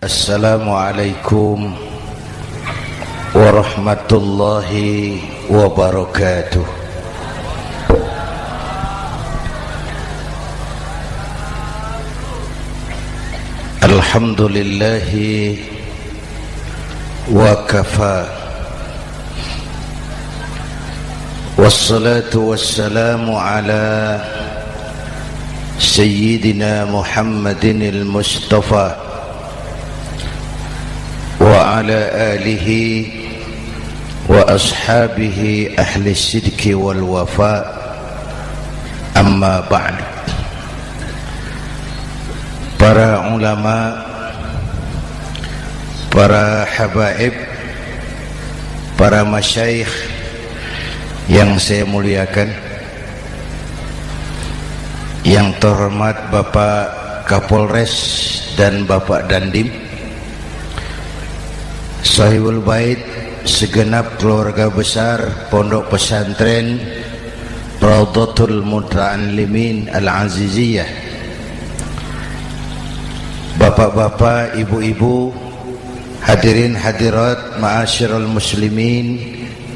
Assalamualaikum warahmatullahi wabarakatuh. Alhamdulillahi wa kafa, wassalatu wassalamu ala sayyidina Muhammadin al-Mustafa wa ala alihi wa ashabihi ahli sidqi wal wafa, amma ba'du. Para ulama, para habaib, para masyayikh yang saya muliakan, yang terhormat Bapak Kapolres dan Bapak Dandim, Sahibul Bait, segenap keluarga besar Pondok Pesantren Raudhatul Muta'allimin Al-Aziziyah, bapak-bapak, ibu-ibu, hadirin hadirat ma'asyiral muslimin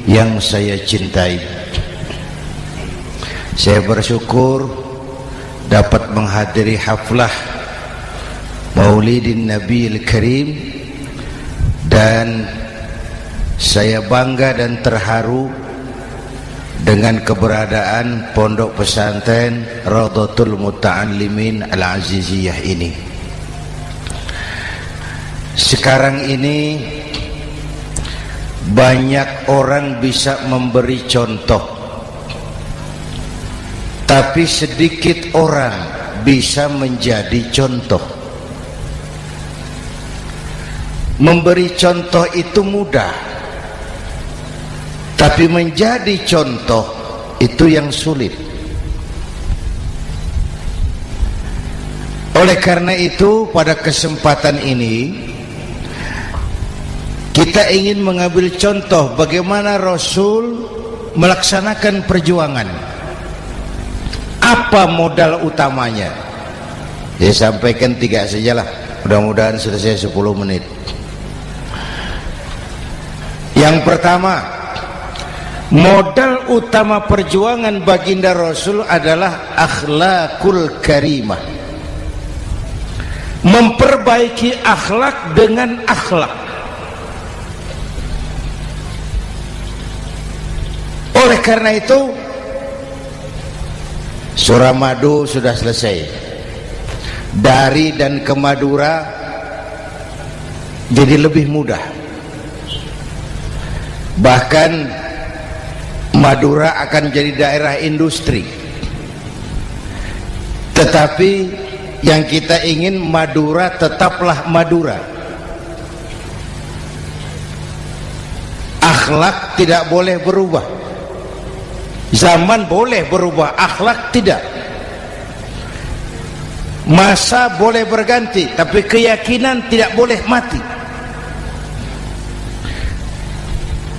yang saya cintai. Saya bersyukur dapat menghadiri haflah Maulidin Nabiil Karim, dan saya bangga dan terharu dengan keberadaan Pondok Pesantren Raudhatul Muta'allimin Al-Aziziyah ini. Sekarang ini banyak orang bisa memberi contoh, tapi sedikit orang bisa menjadi contoh. Memberi contoh itu mudah, tapi menjadi contoh itu yang sulit. Oleh karena itu, pada kesempatan ini kita ingin mengambil contoh bagaimana Rasul melaksanakan perjuangan. Apa modal utamanya? Saya sampaikan 3 sajalah, mudah-mudahan selesai 10 menit. Yang pertama, modal utama perjuangan baginda Rasul adalah akhlakul karimah. Memperbaiki akhlak dengan akhlak. Oleh karena itu, surah Madu sudah selesai. Dari dan ke Madura jadi lebih mudah. Bahkan Madura akan jadi daerah industri. Tetapi yang kita ingin, Madura tetaplah Madura. Akhlak tidak boleh berubah. Zaman boleh berubah, akhlak tidak. Masa boleh berganti, tapi keyakinan tidak boleh mati.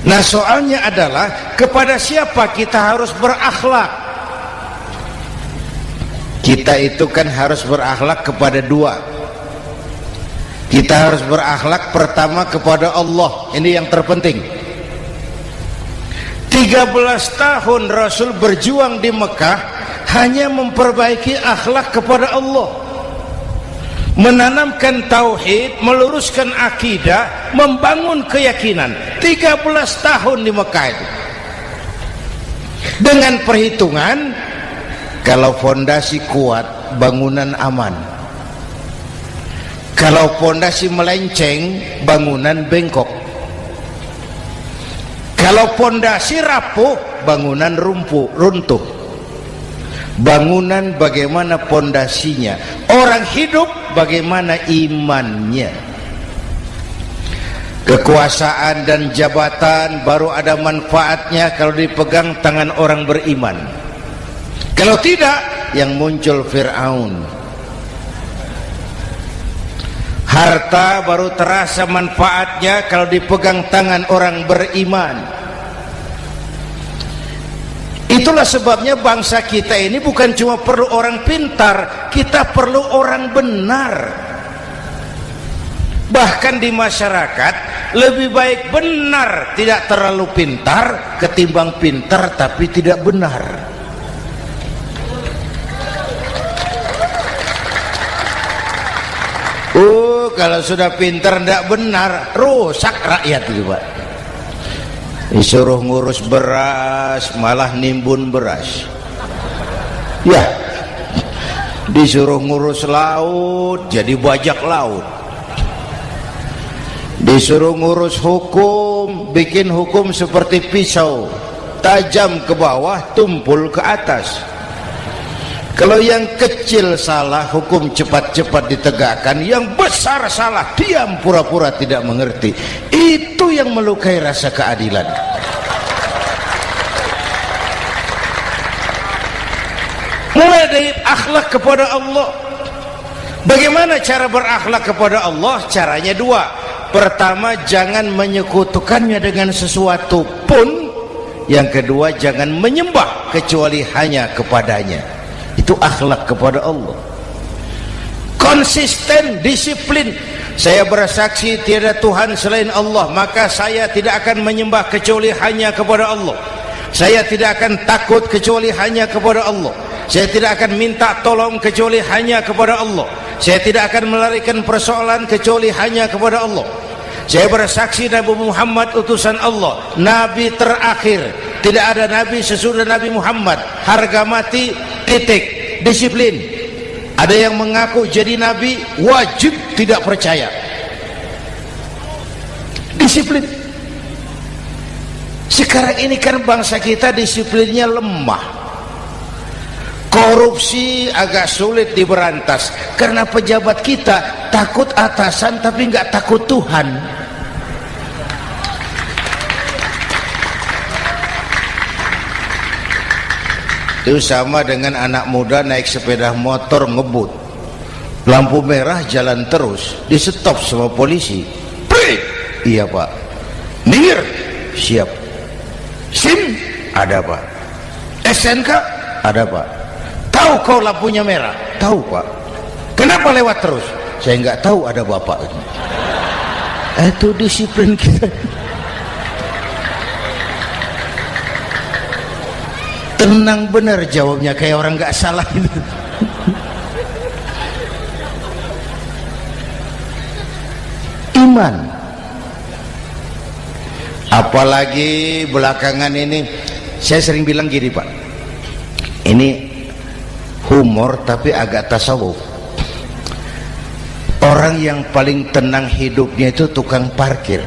Nah, soalnya adalah kepada siapa kita harus berakhlak? Kita itu kan harus berakhlak kepada 2. Kita harus berakhlak pertama kepada Allah. Ini yang terpenting. 13 tahun Rasul berjuang di Mekah hanya memperbaiki akhlak kepada Allah, menanamkan tauhid, meluruskan akidah, membangun keyakinan. 13 tahun di Mekah itu, dengan perhitungan kalau fondasi kuat, bangunan aman. Kalau fondasi melenceng, bangunan bengkok. Kalau fondasi rapuh, bangunan runtuh. Bangunan bagaimana fondasinya? Orang hidup bagaimana imannya? Kekuasaan dan jabatan baru ada manfaatnya kalau dipegang tangan orang beriman. Kalau tidak, yang muncul Fir'aun. Harta baru terasa manfaatnya kalau dipegang tangan orang beriman. Itulah sebabnya bangsa kita ini bukan cuma perlu orang pintar, kita perlu orang benar. Bahkan di masyarakat lebih baik benar tidak terlalu pintar ketimbang pintar tapi tidak benar. Kalau sudah pintar tidak benar, rusak rakyat itu Pak. Disuruh ngurus beras malah nimbun beras. Ya, disuruh ngurus laut jadi bajak laut. Disuruh ngurus hukum, bikin hukum seperti pisau, tajam ke bawah, tumpul ke atas. Kalau yang kecil salah, hukum cepat-cepat ditegakkan. Yang besar salah, diam pura-pura tidak mengerti. Itu yang melukai rasa keadilan. Mulai dari akhlak kepada Allah. Bagaimana cara berakhlak kepada Allah? Caranya dua. Pertama, jangan menyekutukannya dengan sesuatu pun. Yang kedua, jangan menyembah kecuali hanya kepadanya. Itu akhlak kepada Allah. Konsisten, disiplin. Saya bersaksi tiada Tuhan selain Allah, maka saya tidak akan menyembah kecuali hanya kepada Allah. Saya tidak akan takut kecuali hanya kepada Allah. Saya tidak akan minta tolong kecuali hanya kepada Allah. Saya tidak akan melarikan persoalan kecuali hanya kepada Allah. Saya bersaksi Nabi Muhammad utusan Allah, Nabi terakhir. Tidak ada Nabi sesudah Nabi Muhammad. Harga mati, titik. Disiplin. Ada yang mengaku jadi Nabi, wajib tidak percaya. Disiplin. Sekarang ini kan bangsa kita disiplinnya lemah. Korupsi agak sulit diberantas karena pejabat kita takut atasan tapi nggak takut Tuhan. Itu sama dengan anak muda naik sepeda motor ngebut, lampu merah jalan terus, di stop sama polisi. Prit, iya Pak. Minggir, siap. SIM ada Pak. SNK ada Pak. Tahu kau lampunya merah? Tahu Pak. Kenapa lewat terus? Saya nggak tahu, ada Bapak. Itu disiplin kita. Tenang benar jawabnya, kayak orang nggak salah itu. Iman. Apalagi belakangan ini saya sering bilang gini Pak, ini humor tapi agak tasawuf. Orang yang paling tenang hidupnya itu tukang parkir.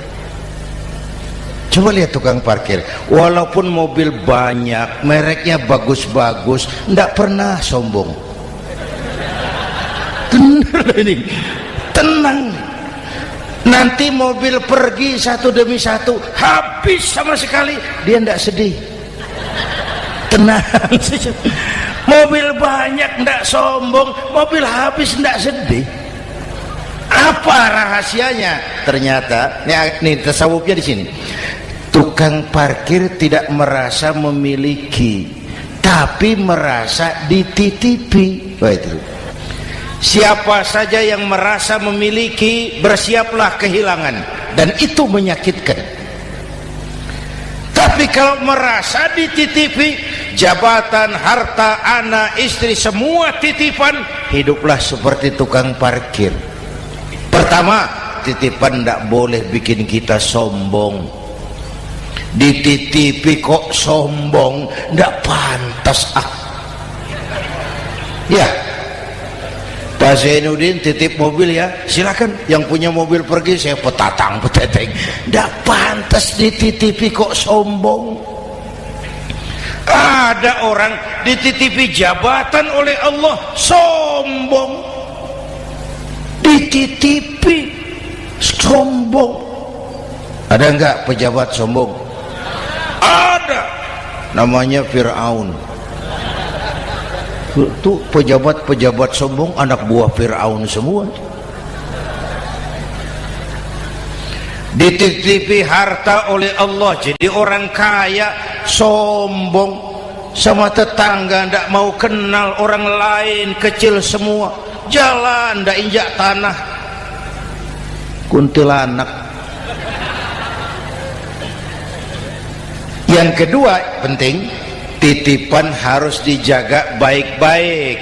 Coba lihat tukang parkir, walaupun mobil banyak, mereknya bagus-bagus, tidak pernah sombong. Benar ini, tenang. Nanti mobil pergi satu demi satu, habis sama sekali, dia tidak sedih. Tenang. Mobil banyak tidak sombong, mobil habis tidak sedih. Apa rahasianya? Ternyata, nih tasawufnya di sini. Tukang parkir tidak merasa memiliki, tapi merasa dititipi. Wah, itu. Siapa saja yang merasa memiliki, bersiaplah kehilangan, dan itu menyakitkan. Tapi kalau merasa dititipi, jabatan, harta, anak, istri, semua titipan, hiduplah seperti tukang parkir. Pertama, titipan tidak boleh bikin kita sombong. Dititipi kok sombong, tidak pantas. Ya, Pak Zainuddin titip mobil ya, silakan. Yang punya mobil pergi, saya peteteng. Tidak pantas dititipi kok sombong. Ada orang dititipi jabatan oleh Allah, sombong. Dititipi sombong. Ada enggak pejabat sombong? Ada, namanya Fir'aun. Itu pejabat-pejabat sombong anak buah Fir'aun semua. Dititipi harta oleh Allah, jadi orang kaya, sombong. Sama tetangga tidak mau kenal, orang lain kecil semua, jalan tidak injak tanah. kuntilanak. Yang kedua penting, titipan harus dijaga baik-baik.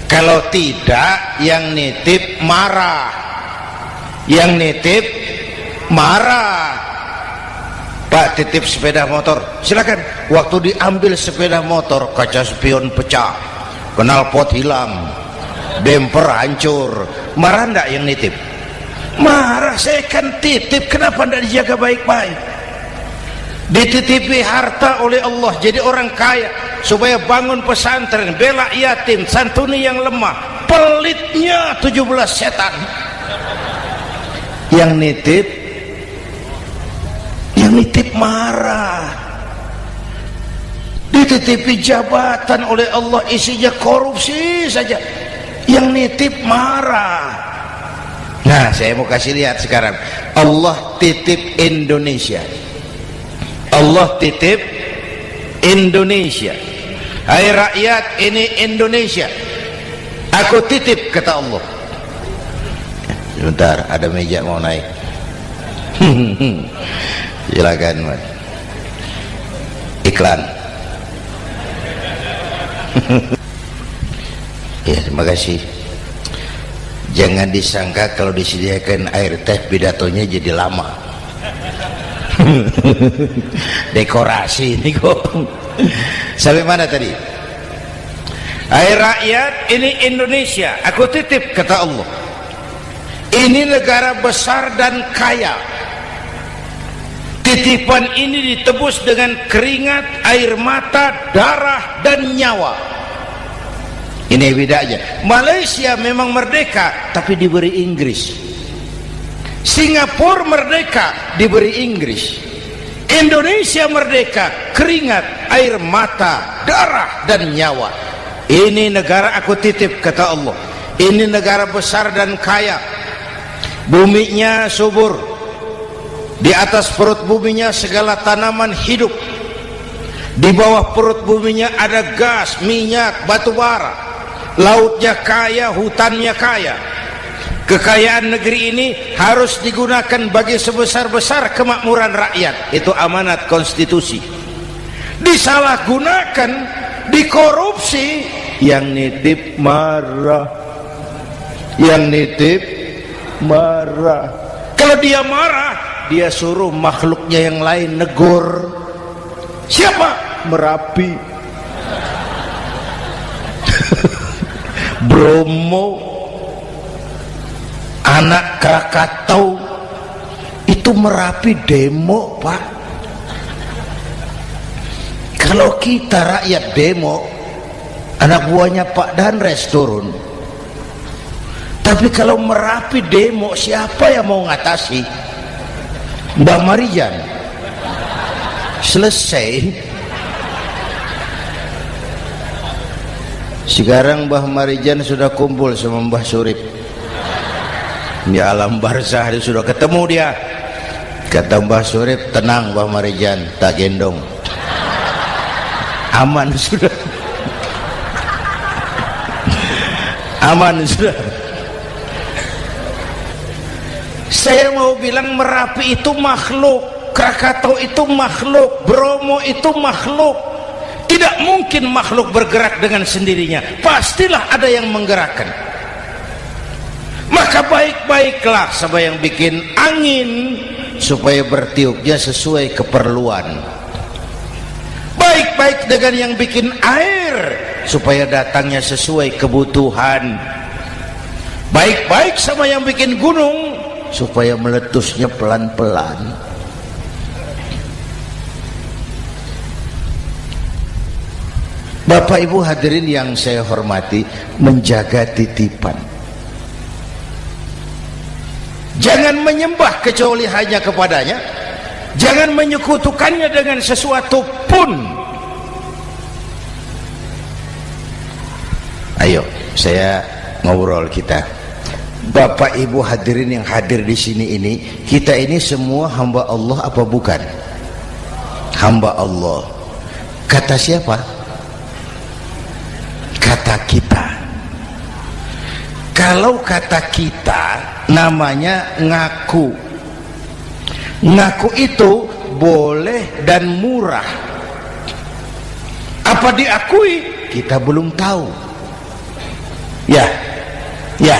Kalau tidak, yang nitip marah. Yang nitip marah. Pak, titip sepeda motor, silakan. Waktu diambil sepeda motor, kaca spion pecah, knalpot hilang, bemper hancur. Marah enggak yang nitip? Marah. Saya kan titip, kenapa enggak dijaga baik-baik? Dititipi harta oleh Allah jadi orang kaya supaya bangun pesantren, bela yatim, santuni yang lemah. Pelitnya 17 setan. Yang nitip marah. Dititipi jabatan oleh Allah isinya korupsi saja, yang nitip marah. Nah, saya mau kasih lihat sekarang. Allah titip Indonesia. Allah titip Indonesia. Hai rakyat, ini Indonesia, aku titip, kata Allah. Sebentar, ada meja mau naik. Silakan, Mas. Iklan. Ya, terima kasih. Jangan disangka kalau disediakan air teh pidatonya jadi lama. Dekorasi ini kok. Sampai mana tadi? Hai rakyat, ini Indonesia, aku titip, kata Allah. Ini negara besar dan kaya. Titipan ini ditebus dengan keringat, air mata, darah, dan nyawa. Ini bedanya. Malaysia memang merdeka, tapi diberi Inggris. Singapura merdeka, diberi Inggris. Indonesia merdeka, keringat, air mata, darah, dan nyawa. Ini negara aku titip, kata Allah. Ini negara besar dan kaya. Buminya subur. Di atas perut buminya segala tanaman hidup. Di bawah perut buminya ada gas, minyak, batu bara. Lautnya kaya, hutannya kaya. Kekayaan negeri ini harus digunakan bagi sebesar-besar kemakmuran rakyat. Itu amanat konstitusi. Disalahgunakan, dikorupsi, yang nitip marah. Yang nitip marah. Kalau dia marah, dia suruh makhluknya yang lain negur. Siapa? Merapi, Bromo, anak Krakatau. Itu Merapi demo, Pak. Kalau kita rakyat demo, anak buahnya Pak Danres turun. Tapi kalau Merapi demo, siapa yang mau ngatasi? Mbah Marijan. Selesai. Sekarang Mbah Marijan sudah kumpul sama Mbah Surip di alam barzah, dia sudah ketemu dia. Kata Mbah Surip, tenang Mbah Marijan, tak gendong, aman sudah. Aman sudah. Saya mau bilang Merapi itu makhluk, Krakatau itu makhluk, Bromo itu makhluk. Tidak mungkin makhluk bergerak dengan sendirinya, pastilah ada yang menggerakkan. Maka baik-baiklah sama yang bikin angin supaya bertiupnya sesuai keperluan. Baik-baik dengan yang bikin air supaya datangnya sesuai kebutuhan. Baik-baik sama yang bikin gunung supaya meletusnya pelan-pelan. Bapak Ibu hadirin yang saya hormati, menjaga titipan. Jangan menyembah kecuali hanya kepadanya. Jangan menyekutukannya dengan sesuatu pun. Ayo, saya ngobrol kita. Bapak Ibu hadirin yang hadir di sini ini, kita ini semua hamba Allah apa bukan? Hamba Allah. Kata siapa? Kata kita. Kalau kata kita, namanya ngaku. Ngaku itu boleh dan murah. Apa diakui? Kita belum tahu. Ya,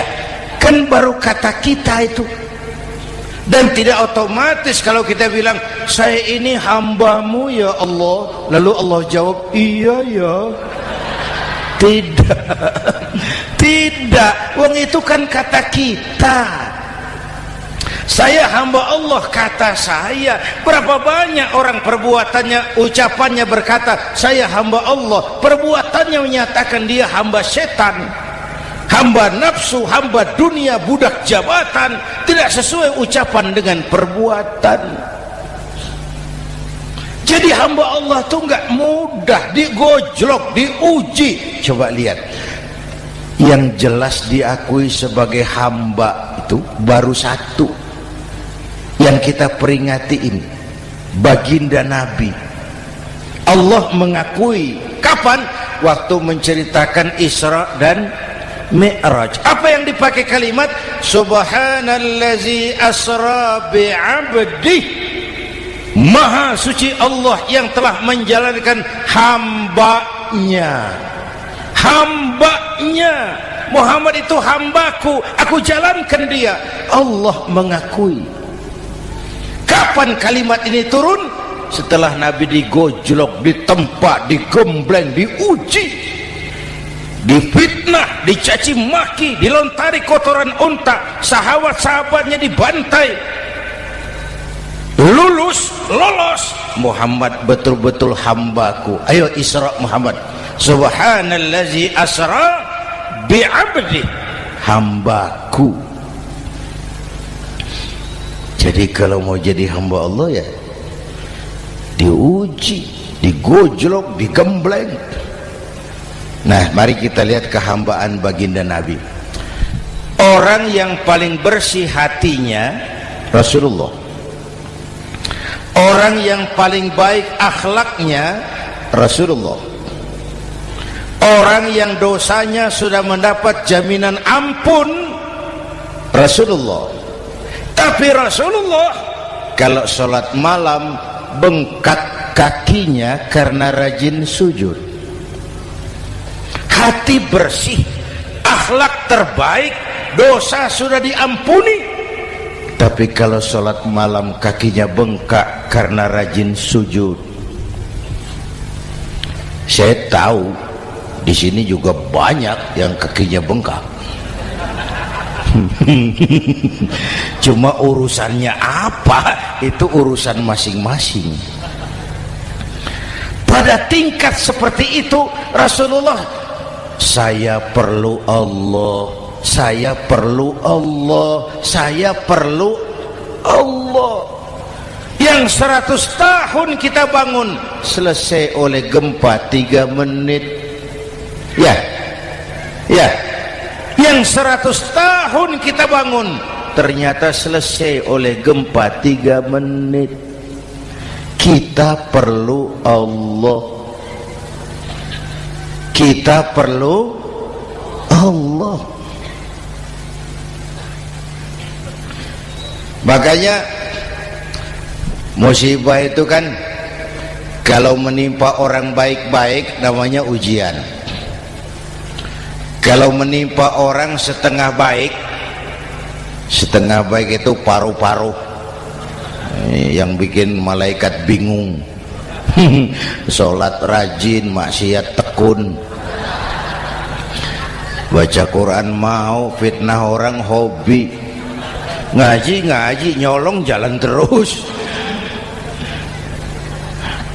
kan baru kata kita itu. Dan tidak otomatis kalau kita bilang saya ini hambamu ya Allah, lalu Allah jawab iya ya. Tidak, wong itu kan kata kita. Saya hamba Allah, kata saya. Berapa banyak orang perbuatannya, ucapannya berkata saya hamba Allah, perbuatannya menyatakan dia hamba setan, hamba nafsu, hamba dunia, budak jabatan. Tidak sesuai ucapan dengan perbuatan. Jadi hamba Allah tuh nggak mudah, digojlok, diuji. Coba lihat, yang jelas diakui sebagai hamba itu baru satu yang kita peringati ini, baginda Nabi. Allah mengakui kapan? Waktu menceritakan Isra dan Mi'raj. Apa yang dipakai kalimat? Subhanallazi asra bi'abdih. Maha suci Allah yang telah menjalankan hambanya. Hambanya. Muhammad itu hambaku, aku jalankan dia. Allah mengakui. Kapan kalimat ini turun? Setelah Nabi digojlok, ditempa, digembleng, diuji, difitnah, dicaci maki, dilontari kotoran unta, sahabat-sahabatnya dibantai. Lolos, Muhammad betul-betul hambaku. Ayo Isra Muhammad. Subhanallazi asra bi'abdi, hambaku. Jadi kalau mau jadi hamba Allah ya diuji, digojlok, digembleng. Nah, mari kita lihat kehambaan baginda Nabi. Orang yang paling bersih hatinya Rasulullah. Orang yang paling baik akhlaknya Rasulullah. Orang yang dosanya sudah mendapat jaminan ampun Rasulullah. Tapi Rasulullah kalau sholat malam bengkak kakinya karena rajin sujud. Hati bersih, akhlak terbaik, dosa sudah diampuni. Tapi kalau sholat malam kakinya bengkak karena rajin sujud. Saya tahu di sini juga banyak yang kakinya bengkak. Cuma urusannya apa? Itu urusan masing-masing. Pada tingkat seperti itu Rasulullah, saya perlu Allah, saya perlu Allah, saya perlu Allah. Yang 100 tahun kita bangun selesai oleh gempa 3 menit. Ya. Yang 100 tahun kita bangun ternyata selesai oleh gempa 3 menit. Kita perlu Allah, kita perlu Allah. Makanya musibah itu kan kalau menimpa orang baik-baik namanya ujian. Kalau menimpa orang setengah baik itu paru-paru yang bikin malaikat bingung. Sholat rajin, maksiat tekun, baca Quran mau, fitnah orang hobi, ngaji nyolong jalan terus.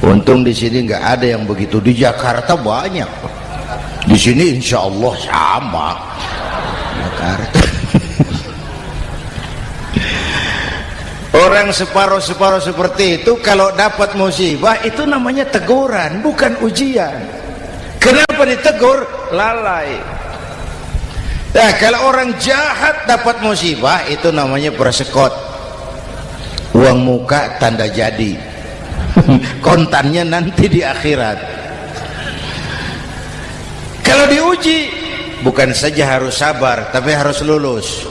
Untung di sini nggak ada yang begitu. Di Jakarta banyak. Di sini insya Allah sama. Jakarta. Orang separuh-separuh seperti itu kalau dapat musibah itu namanya teguran, bukan ujian. Kenapa ditegur? Lalai. Nah, kalau orang jahat dapat musibah itu namanya persekot. Uang muka tanda jadi. Kontannya nanti di akhirat. Kalau diuji bukan saja harus sabar tapi harus lulus.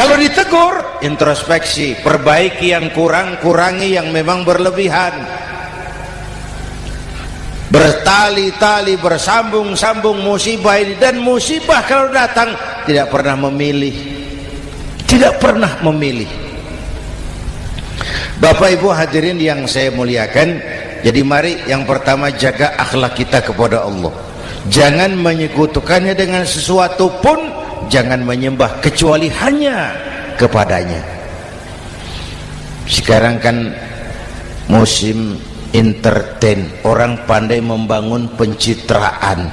Kalau ditegur, introspeksi, perbaiki yang kurang, kurangi yang memang berlebihan. Bertali-tali, bersambung-sambung musibah ini, dan musibah kalau datang tidak pernah memilih, tidak pernah memilih. Bapak Ibu hadirin yang saya muliakan, jadi mari yang pertama jaga akhlak kita kepada Allah. Jangan menyekutukannya dengan sesuatu pun, jangan menyembah kecuali hanya kepadanya. Sekarang kan musim entertain, orang pandai membangun pencitraan,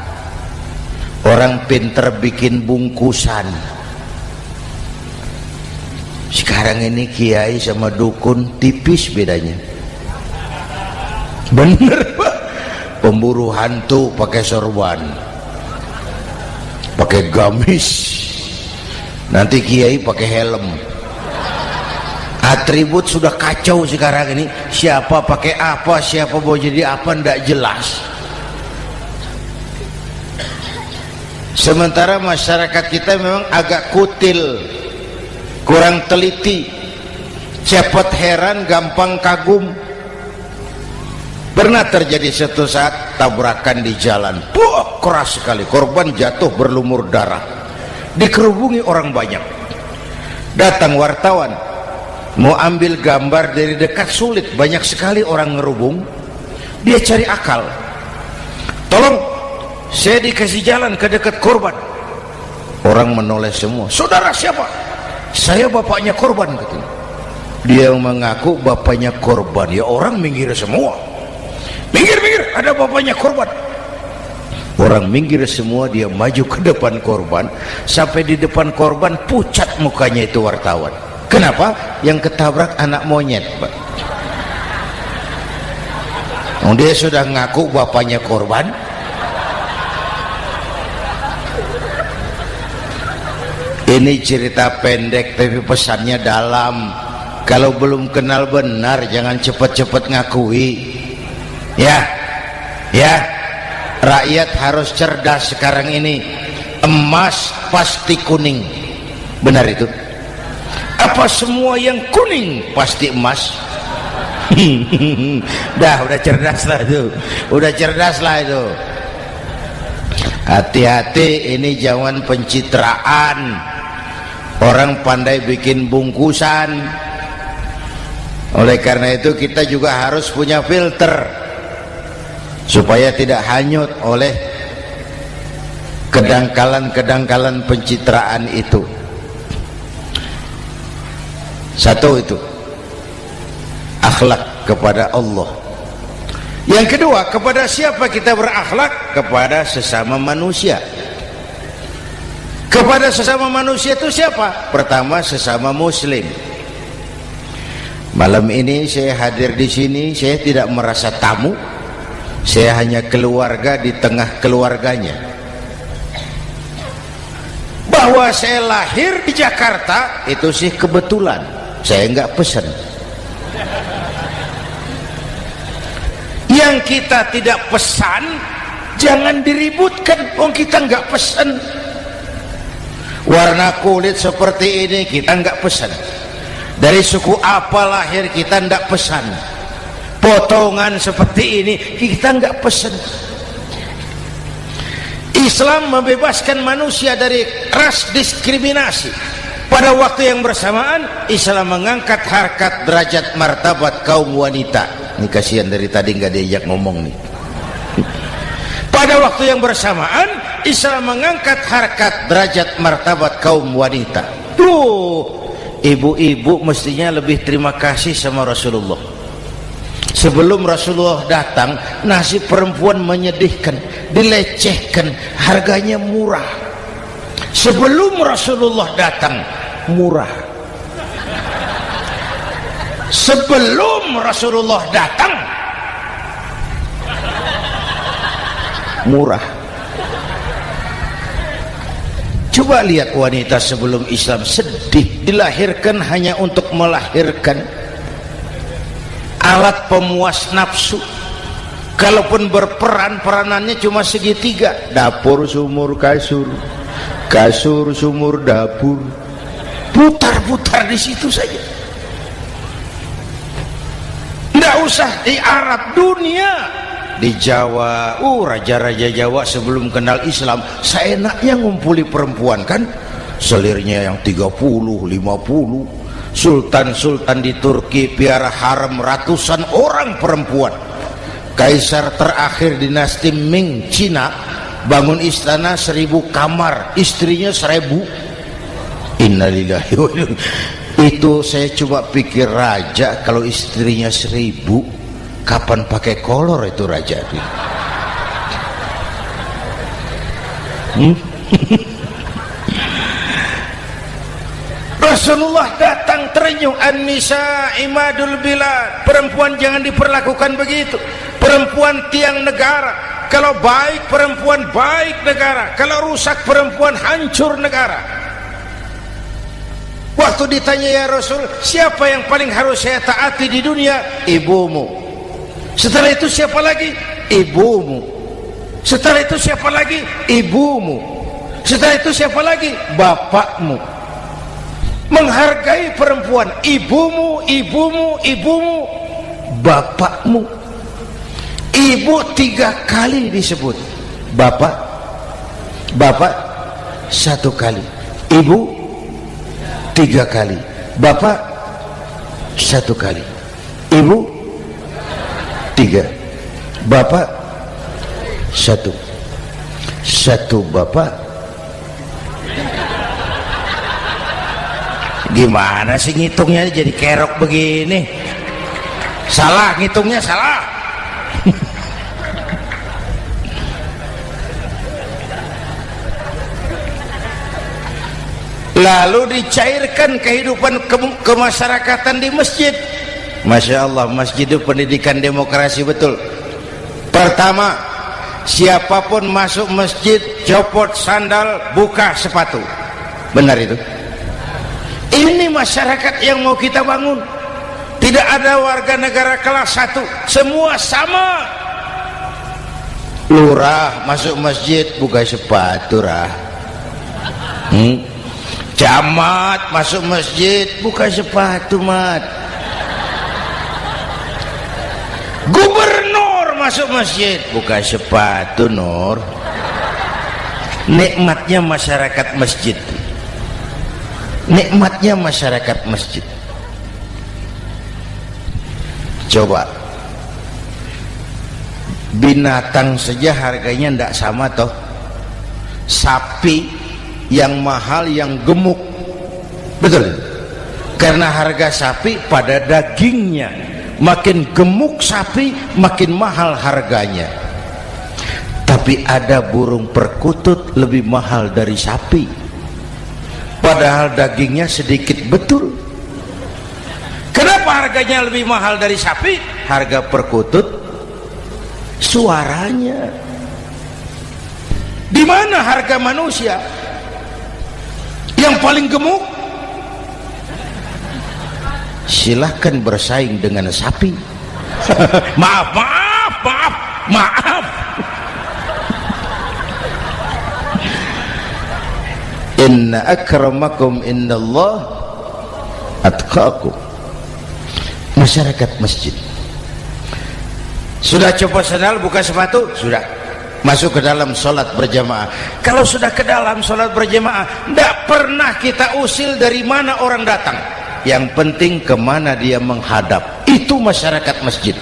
orang pinter bikin bungkusan. Sekarang ini kiai sama dukun tipis bedanya. Bener Pak, pemburu hantu pakai sorban, pakai gamis, nanti kiai pakai helm. Atribut sudah kacau sekarang ini, siapa pakai apa, siapa mau jadi apa, ndak jelas. Sementara masyarakat kita memang agak kutil, kurang teliti, cepat heran, gampang kagum. Pernah terjadi suatu saat tabrakan di jalan, keras sekali, korban jatuh berlumur darah, dikerubungi orang banyak. Datang wartawan mau ambil gambar dari dekat, sulit, banyak sekali orang ngerubung. Dia cari akal, tolong saya dikasih jalan ke dekat korban. Orang menoleh semua. Saudara siapa? Saya bapaknya korban, katanya. Dia mengaku bapaknya korban. Ya orang minggir semua, minggir, ada bapaknya korban. Orang minggir semua, dia maju ke depan korban. Sampai di depan korban pucat mukanya itu wartawan. Kenapa? Yang ketabrak anak monyet, Pak. Oh, dia sudah ngaku bapaknya korban. Ini cerita pendek tapi pesannya dalam. Kalau belum kenal benar jangan cepat-cepat ngakui. Ya, rakyat harus cerdas sekarang ini. Emas pasti kuning, benar itu? Apa semua yang kuning pasti emas? udah cerdas lah itu, udah cerdas lah itu. Hati-hati, ini zaman pencitraan. Orang pandai bikin bungkusan. Oleh karena itu kita juga harus punya filter supaya tidak hanyut oleh kedangkalan-kedangkalan pencitraan itu. Satu itu akhlak kepada Allah. Yang kedua, kepada siapa kita berakhlak? Kepada sesama manusia. Kepada sesama manusia itu siapa? Pertama, sesama muslim. Malam ini saya hadir di sini, saya tidak merasa tamu. Saya hanya keluarga di tengah keluarganya. Bahwa saya lahir di Jakarta itu sih kebetulan. Saya enggak pesan. Yang kita tidak pesan jangan diributkan. Oh, kita enggak pesan. Warna kulit seperti ini kita enggak pesan. Dari suku apa lahir kita enggak pesan. Potongan seperti ini kita enggak pesan. Islam membebaskan manusia dari ras diskriminasi. Pada waktu yang bersamaan Islam mengangkat harkat, derajat, martabat kaum wanita. Ini kasihan dari tadi nggak diajak ngomong nih. Pada waktu yang bersamaan Islam mengangkat harkat, derajat, martabat kaum wanita. Tuh, ibu-ibu mestinya lebih terima kasih sama Rasulullah. Sebelum Rasulullah datang, nasib perempuan menyedihkan, dilecehkan, harganya murah. Sebelum Rasulullah datang, murah. Sebelum Rasulullah datang, murah. Coba lihat wanita sebelum Islam, sedih, dilahirkan hanya untuk melahirkan, alat pemuas nafsu. Kalaupun berperan, peranannya cuma segitiga, dapur sumur kasur, kasur sumur dapur. putar-putar di situ saja, tidak usah di Arab, dunia. Di Jawa, raja-raja Jawa sebelum kenal Islam seenaknya ngumpuli perempuan kan, selirnya yang 30, 50. Sultan-sultan di Turki piara harem ratusan orang perempuan. Kaisar terakhir dinasti Ming Cina bangun istana 1000 kamar, istrinya 1000. Innalillahi wa inna ilaihi. Itu saya coba pikir, raja kalau istrinya 1000, kapan pakai kolor itu raja? Rasulullah datang terenyuh, an-nisa imadul bilad, perempuan jangan diperlakukan begitu, perempuan tiang negara, kalau baik perempuan baik negara, kalau rusak perempuan hancur negara. Waktu ditanya, ya Rasul, siapa yang paling harus saya taati di dunia? Ibumu. Setelah itu siapa lagi? Ibumu. Setelah itu siapa lagi? Ibumu. Setelah itu siapa lagi? Bapakmu. Menghargai perempuan, ibumu, ibumu, ibumu, bapakmu. Ibu 3 kali disebut, bapak 1 kali, ibu 3 kali, bapak 1 kali, ibu 3, bapak 1 bapak. Gimana sih ngitungnya jadi kerok begini? Salah ngitungnya, salah. Lalu dicairkan kehidupan kemasyarakatan di masjid. Masya Allah, masjid itu pendidikan demokrasi betul. Pertama, siapapun masuk masjid copot sandal, buka sepatu. Benar itu? Ini masyarakat yang mau kita bangun. Tidak ada warga negara kelas 1, semua sama. Lurah masuk masjid buka sepatu, rah. Camat masuk masjid buka sepatu, mat. Gubernur masuk masjid buka sepatu, Nur. Nikmatnya masyarakat masjid. Nikmatnya masyarakat masjid. Coba binatang saja harganya tidak sama toh. Sapi yang mahal, yang gemuk, betul? Karena harga sapi pada dagingnya. Makin gemuk sapi makin mahal harganya. Tapi ada burung perkutut lebih mahal dari sapi, padahal dagingnya sedikit, betul. Kenapa harganya lebih mahal dari sapi? Harga perkutut suaranya. Di mana harga manusia? Yang paling gemuk silahkan bersaing dengan sapi. maaf. Inna akramakum indallah atqakum. Masyarakat masjid sudah copot sandal, buka sepatu, sudah masuk ke dalam sholat berjamaah. Kalau sudah ke dalam sholat berjamaah, tidak pernah kita usil dari mana orang datang, yang penting kemana dia menghadap. Itu masyarakat masjid.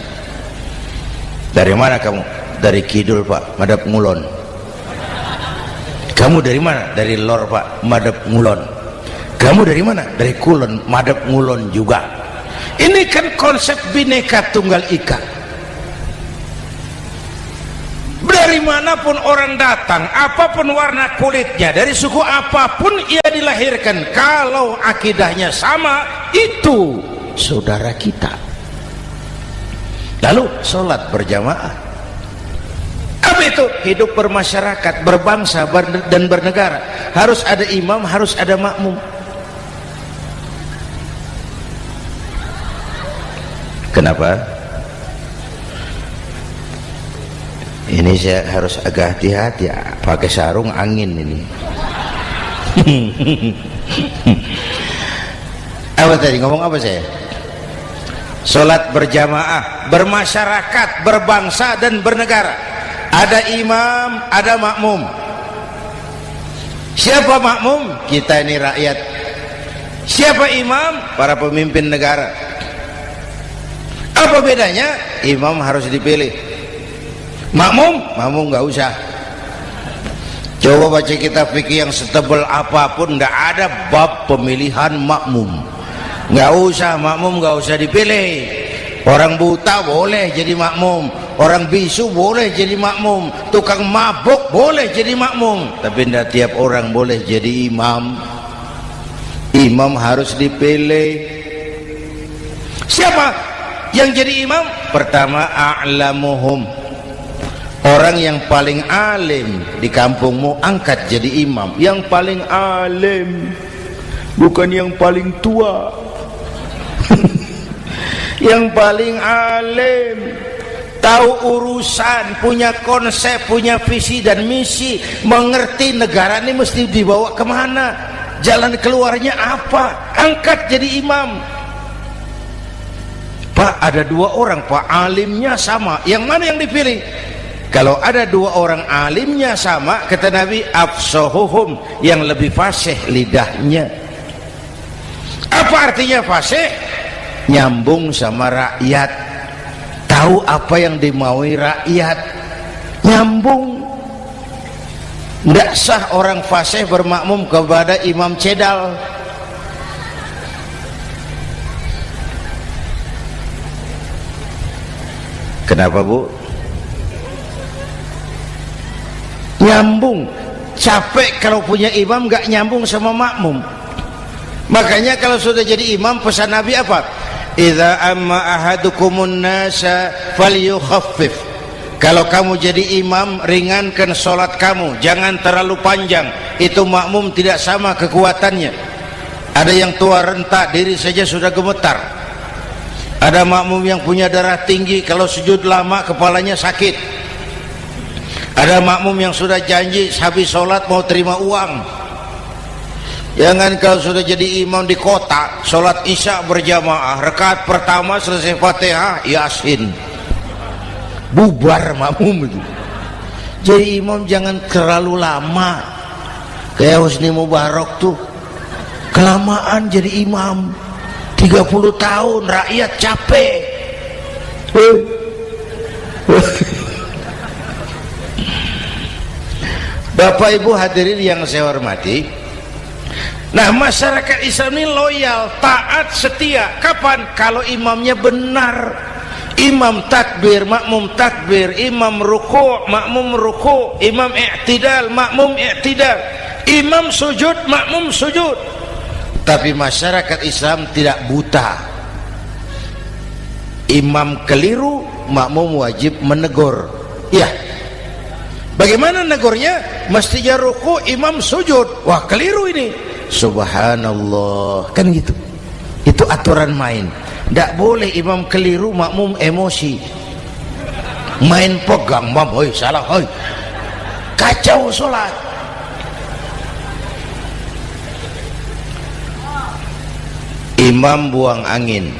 Dari mana kamu? Dari kidul, Pak, madhab ngulon. Kamu dari mana? Dari lor, Pak, madhab ngulon. Kamu dari mana? Dari kulon, madhab ngulon juga. Ini kan konsep bineka tunggal ika. Dari manapun orang datang, apapun warna kulitnya, dari suku apapun ia dilahirkan, kalau akidahnya sama, itu saudara kita. Lalu sholat berjamaah. Apa itu? Hidup bermasyarakat, berbangsa dan bernegara. Harus ada imam, harus ada makmum. Kenapa? Ini saya harus agak hati-hati ya, pakai sarung angin ini. Apa tadi ngomong apa saya? Sholat berjamaah, bermasyarakat, berbangsa dan bernegara. Ada imam, ada makmum. Siapa makmum? Kita ini rakyat. Siapa imam? Para pemimpin negara. Apa bedanya? Imam harus dipilih. Makmum nggak usah. Coba baca kitab fikih yang setebal apapun, nggak ada bab pemilihan makmum. Nggak usah, makmum nggak usah dipilih. Orang buta boleh jadi makmum, orang bisu boleh jadi makmum, tukang mabuk boleh jadi makmum, tapi tidak tiap orang boleh jadi imam. Imam harus dipilih. Siapa yang jadi imam? Pertama, a'lamuhum, orang yang paling alim di kampungmu angkat jadi imam. Yang paling alim, bukan yang paling tua. Yang paling alim, tahu urusan, punya konsep, punya visi dan misi, mengerti negara ini mesti dibawa kemana, jalan keluarnya apa, angkat jadi imam. Pak, ada dua orang Pak, alimnya sama, yang mana yang dipilih? Kalau ada dua orang alimnya sama, kata Nabi, afsahuhum, yang lebih fasih lidahnya. Apa artinya fasih? Nyambung sama rakyat, tahu apa yang dimaui rakyat, nyambung. Tidak sah orang fasih bermakmum kepada imam cedal. Kenapa Bu? Nyambung. Capek kalau punya imam gak nyambung sama makmum. Makanya kalau sudah jadi imam, pesan Nabi apa? Idza amma ahadukumun nasa falyukhaffif. Kalau kamu jadi imam, ringankan sholat kamu, jangan terlalu panjang. Itu makmum tidak sama kekuatannya. Ada yang tua renta, diri saja sudah gemetar. Ada makmum yang punya darah tinggi, kalau sujud lama kepalanya sakit. Ada makmum yang sudah janji habis sholat mau terima uang. Jangan kalau sudah jadi imam di kota, sholat isya berjamaah, rakaat pertama selesai Fatihah, Yasin, bubar makmum itu. Jadi imam jangan terlalu lama, kayak Husni Mubarak tuh, kelamaan jadi imam, 30 tahun, rakyat capek. Bapak Ibu hadirin yang saya hormati, nah masyarakat Islam ini loyal, taat, setia. Kapan? Kalau imamnya benar. Imam takbir, makmum takbir, imam ruku', makmum ruku', imam i'tidal, makmum i'tidal, imam sujud, makmum sujud. Tapi masyarakat Islam tidak buta. Imam keliru, makmum wajib menegur. Ya. Bagaimana negurnya? Mestinya ruku', imam sujud. Wah, keliru ini. Subhanallah, kan gitu. Itu aturan main. Tidak boleh imam keliru, makmum emosi, main pegang, mam, hoi salah, hoi, kacau sholat. Imam buang angin,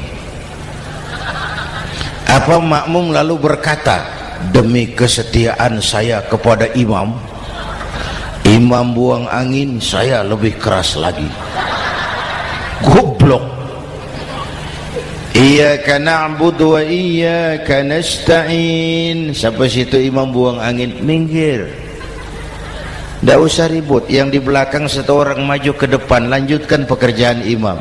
apa makmum lalu berkata, demi kesetiaan saya kepada imam, imam buang angin, saya lebih keras lagi. Goblok. Iyyaka na'budu wa iyyaka nasta'in. Sampai situ imam buang angin, minggir. Tidak usah ribut. Yang di belakang satu orang maju ke depan, lanjutkan pekerjaan imam.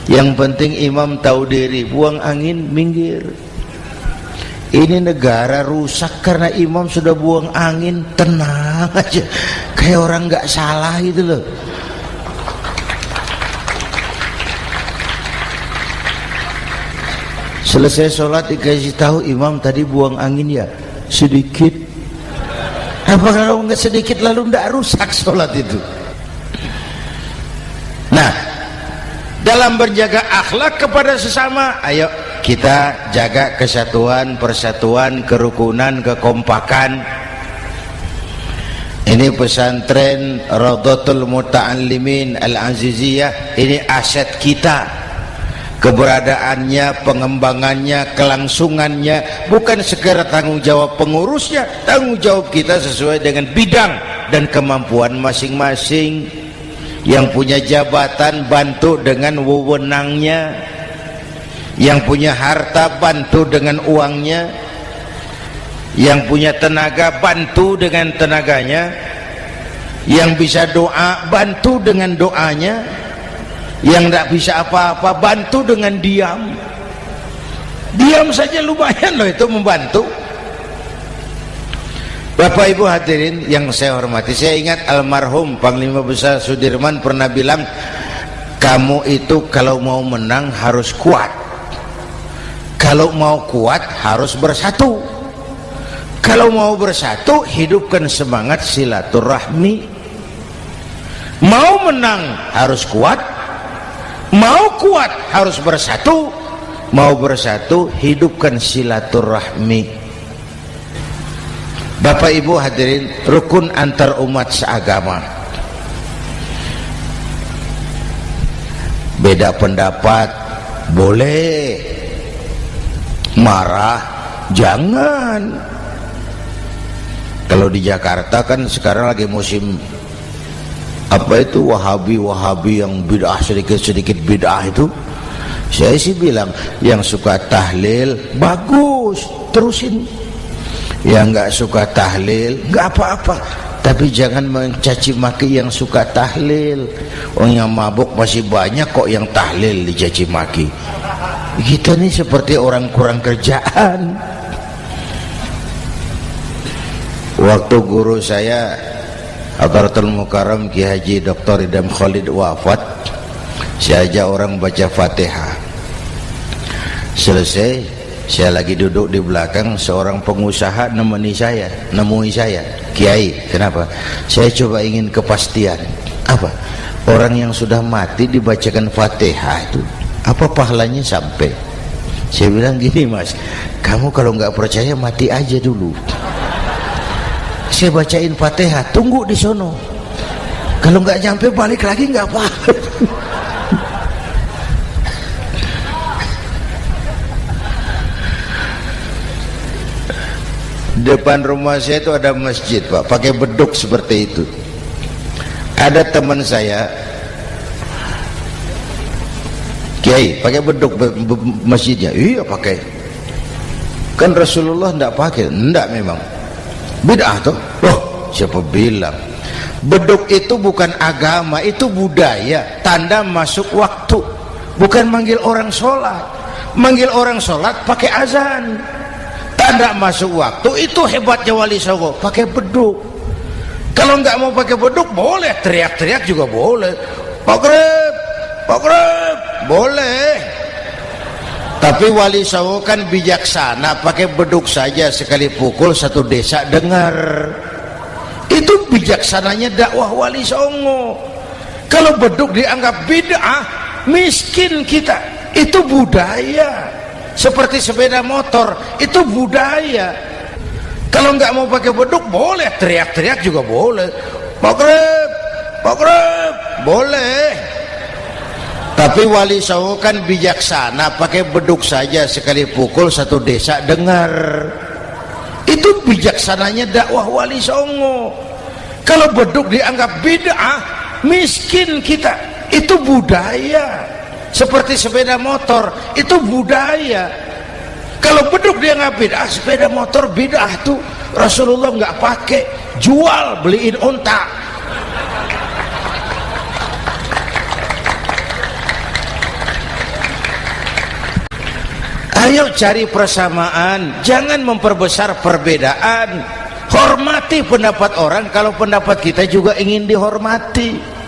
Yang penting imam tahu diri, buang angin, minggir. Ini negara rusak karena imam sudah buang angin. Tenang aja, kayak orang nggak salah gitu loh. Selesai sholat dikasih tahu, imam tadi buang angin ya sedikit. Apa kalau nggak sedikit lalu nggak rusak sholat itu? Nah, dalam berjaga akhlak kepada sesama, ayo kita jaga kesatuan, persatuan, kerukunan, kekompakan. Ini pesantren Raudhatul Muta'allimin Al-Aziziyah, ini aset kita. keberadaannya, pengembangannya, kelangsungannya, bukan sekedar tanggung jawab pengurusnya, tanggung jawab kita sesuai dengan bidang dan kemampuan masing-masing. Yang punya jabatan bantu dengan wewenangnya, yang punya harta bantu dengan uangnya, yang punya tenaga bantu dengan tenaganya, yang bisa doa bantu dengan doanya, yang tidak bisa apa-apa bantu dengan diam. Diam saja lumayan loh itu membantu. Bapak Ibu hadirin yang saya hormati, saya ingat almarhum Panglima Besar Sudirman pernah bilang, kamu itu kalau mau menang harus kuat, kalau mau kuat harus bersatu, kalau mau bersatu hidupkan semangat silaturahmi. Mau menang harus kuat, mau kuat harus bersatu, mau bersatu hidupkan silaturahmi. Bapak Ibu hadirin, rukun antar umat seagama. Beda pendapat boleh, marah jangan. Kalau di Jakarta kan sekarang lagi musim apa itu wahabi yang bid'ah, sedikit bid'ah itu. Saya sih bilang yang suka tahlil bagus, terusin. Yang nggak suka tahlil nggak apa-apa, tapi jangan mencaci maki yang suka tahlil. Orang yang mabuk masih banyak kok yang tahlil dicaci maki. Kita nih seperti orang kurang kerjaan. Waktu guru saya Hadratul Mukarram Ki Haji Dr. Idham Khalid wafat, saya ajak orang baca Fatihah. Selesai, saya lagi duduk di belakang, seorang pengusaha nemui saya, Kiai, kenapa? Saya coba ingin kepastian. Apa? Orang yang sudah mati dibacakan Fatihah itu, apa pahalanya sampai? Saya bilang gini, Mas, kamu kalau nggak percaya mati aja dulu. Saya bacain Fatihah, tunggu di sono. Kalau nggak nyampe balik lagi nggak apa-apa. Depan rumah saya itu ada masjid, Pak, pakai beduk seperti itu. Ada teman saya Kiai pakai beduk masjidnya. Iya pakai. Kan Rasulullah enggak pakai. Enggak memang. Bid'ah tuh. Loh, siapa bilang? Beduk itu bukan agama, itu budaya, tanda masuk waktu. Bukan manggil orang sholat. Manggil orang sholat pakai azan. Tanda masuk waktu, itu hebatnya Wali Songo, pakai beduk. Kalau nggak mau pakai beduk boleh, teriak-teriak juga boleh. Pogreb, boleh. Tapi Wali Songo kan bijaksana, pakai beduk saja, sekali pukul satu desa dengar. Itu bijaksananya dakwah Wali Songo. Kalau beduk dianggap bid'ah, miskin kita. Itu budaya. Seperti sepeda motor, itu budaya. Kalau nggak mau pakai beduk boleh, teriak-teriak juga boleh. Pogreb, boleh. Tapi Wali Songo kan bijaksana, pakai beduk saja, sekali pukul satu desa dengar. Itu bijaksananya dakwah Wali Songo. Kalau beduk dianggap bid'ah, miskin kita. Itu budaya. Seperti sepeda motor, itu budaya. Kalau beduk dia nggak bid'ah, sepeda motor bid'ah tuh. Rasulullah nggak pakai, jual, beliin unta. Ayo cari persamaan, jangan memperbesar perbedaan. Hormati pendapat orang kalau pendapat kita juga ingin dihormati.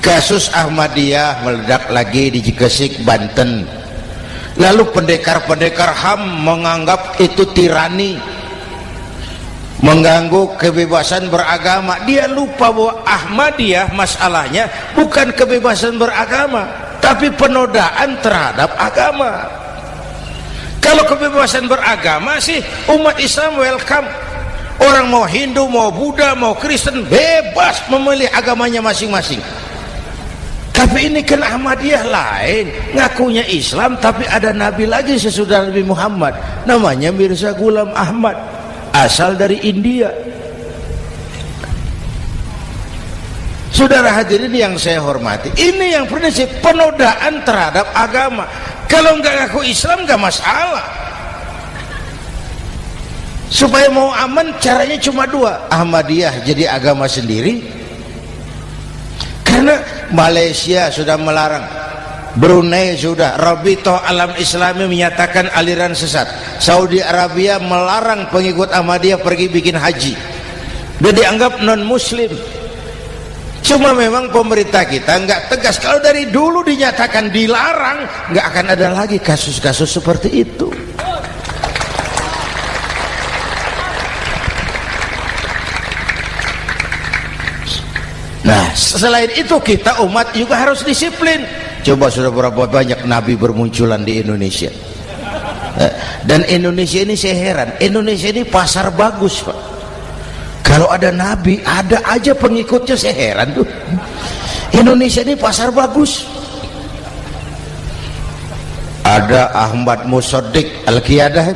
Kasus Ahmadiyah meledak lagi di Cikesik, Banten. Lalu pendekar-pendekar HAM menganggap itu tirani, mengganggu kebebasan beragama. Dia lupa bahwa Ahmadiyah masalahnya bukan kebebasan beragama, tapi penodaan terhadap agama. Kalau kebebasan beragama sih umat Islam welcome. Orang mau Hindu, mau Buddha, mau Kristen bebas memilih agamanya masing-masing. Tapi ini kan Ahmadiyah lain, ngakunya Islam tapi ada nabi lagi sesudah Nabi Muhammad, namanya Mirza Ghulam Ahmad, asal dari India. Saudara hadirin yang saya hormati, ini yang prinsip penodaan terhadap agama. Kalau nggak ngaku Islam nggak masalah. Supaya mau aman caranya cuma dua, Ahmadiyah jadi agama sendiri, karena Malaysia sudah melarang, Brunei sudah, Rabithah Alam Islami menyatakan aliran sesat, Saudi Arabia melarang pengikut Ahmadiyah pergi bikin haji, dia dianggap non muslim. Cuma memang pemerintah kita nggak tegas. Kalau dari dulu dinyatakan dilarang, nggak akan ada lagi kasus-kasus seperti itu. Nah, selain itu kita umat juga harus disiplin. Coba sudah berapa banyak nabi bermunculan di Indonesia. Dan Indonesia ini saya heran, Indonesia ini pasar bagus, Pak. Kalau ada nabi, ada aja pengikutnya, saya heran tuh. Indonesia ini pasar bagus. Ada Ahmad Musaddiq Al-Qiyadah,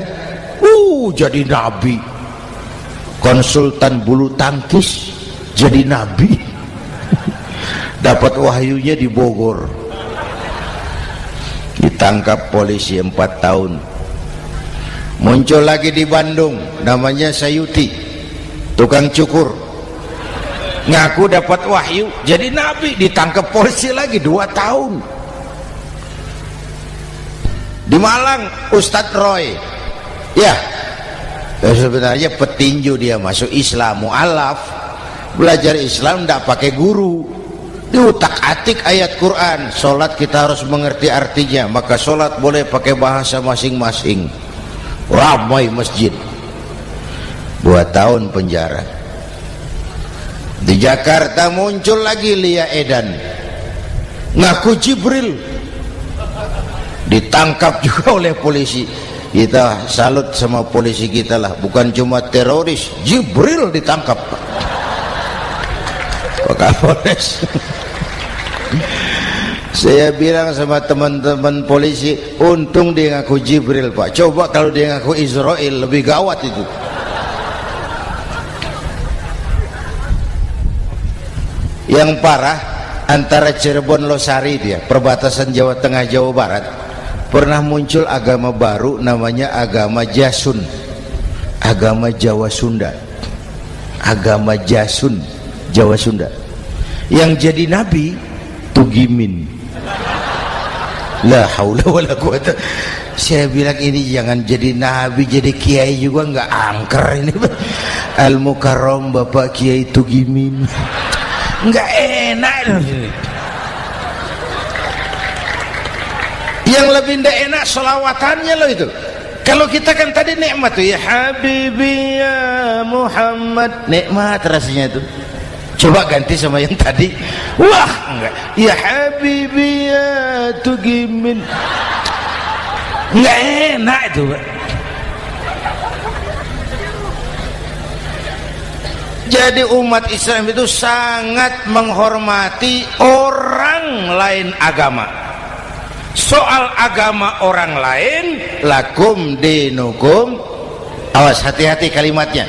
jadi nabi. Konsultan bulu tangkis jadi nabi. Dapat wahyunya di Bogor. Ditangkap polisi 4 tahun. Muncul lagi di Bandung, namanya Sayuti, tukang cukur, ngaku dapat wahyu jadi nabi, ditangkap polisi lagi 2 tahun. Di Malang Ustadz Roy, ya sebenarnya petinju, dia masuk Islam, mu'alaf, belajar Islam tidak pakai guru, diutak-atik ayat Quran. Sholat kita harus mengerti artinya, maka sholat boleh pakai bahasa masing-masing. Ramai masjid. 2 tahun penjara. Di Jakarta muncul lagi Lia Edan, ngaku Jibril, ditangkap juga oleh polisi. Kita salut sama polisi kita lah, bukan cuma teroris, Jibril ditangkap, Pak Kapolres. Saya bilang sama teman-teman polisi, untung dia ngaku Jibril, Pak. Coba kalau dia ngaku Israel, lebih gawat itu. Yang parah, antara Cirebon Losari, dia perbatasan Jawa Tengah Jawa Barat, pernah muncul agama baru namanya agama Jasun, agama Jawa Sunda, agama Jasun Jawa Sunda. Yang jadi nabi Tugimin. La haula wala quwata. Saya bilang ini jangan jadi nabi, jadi kiai juga nggak angker ini. Al Mukarram Bapak Kiai Tugimin, nggak enak. Yang lebih ndak enak selawatannya loh itu. Kalau kita kan tadi nikmat tuh, ya Habibi ya Muhammad, nikmat rasanya itu. Coba ganti sama yang tadi, wah enggak, ya Habibi ya Tugimin, nggak enak itu, Pak. Jadi umat Islam itu sangat menghormati orang lain agama. Soal agama orang lain, lakum dinukum, awas hati-hati kalimatnya.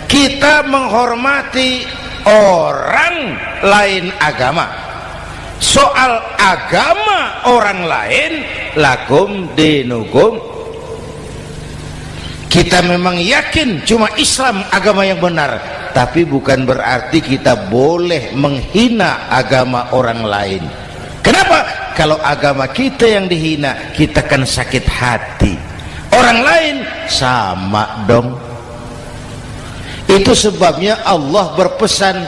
Kita menghormati orang lain agama. Soal agama orang lain, lakum dinukum, kita memang yakin cuma Islam agama yang benar, tapi bukan berarti kita boleh menghina agama orang lain. Kenapa? Kalau agama kita yang dihina, kita kan sakit hati. Orang lain sama dong. Itu sebabnya Allah berpesan,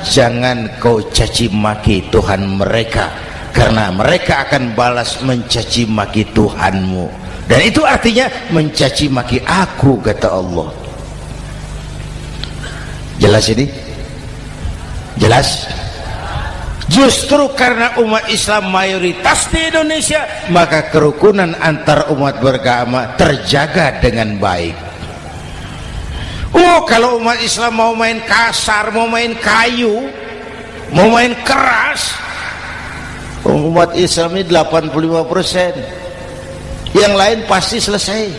jangan kau caci maki Tuhan mereka, karena mereka akan balas mencaci maki Tuhanmu. Dan itu artinya mencaci maki aku, kata Allah. Jelas ini? Jelas? Justru karena umat Islam mayoritas di Indonesia, maka kerukunan antar umat beragama terjaga dengan baik. Kalau umat Islam mau main kasar, mau main kayu, mau main keras, Umat Islam ini 85%, yang lain pasti selesai,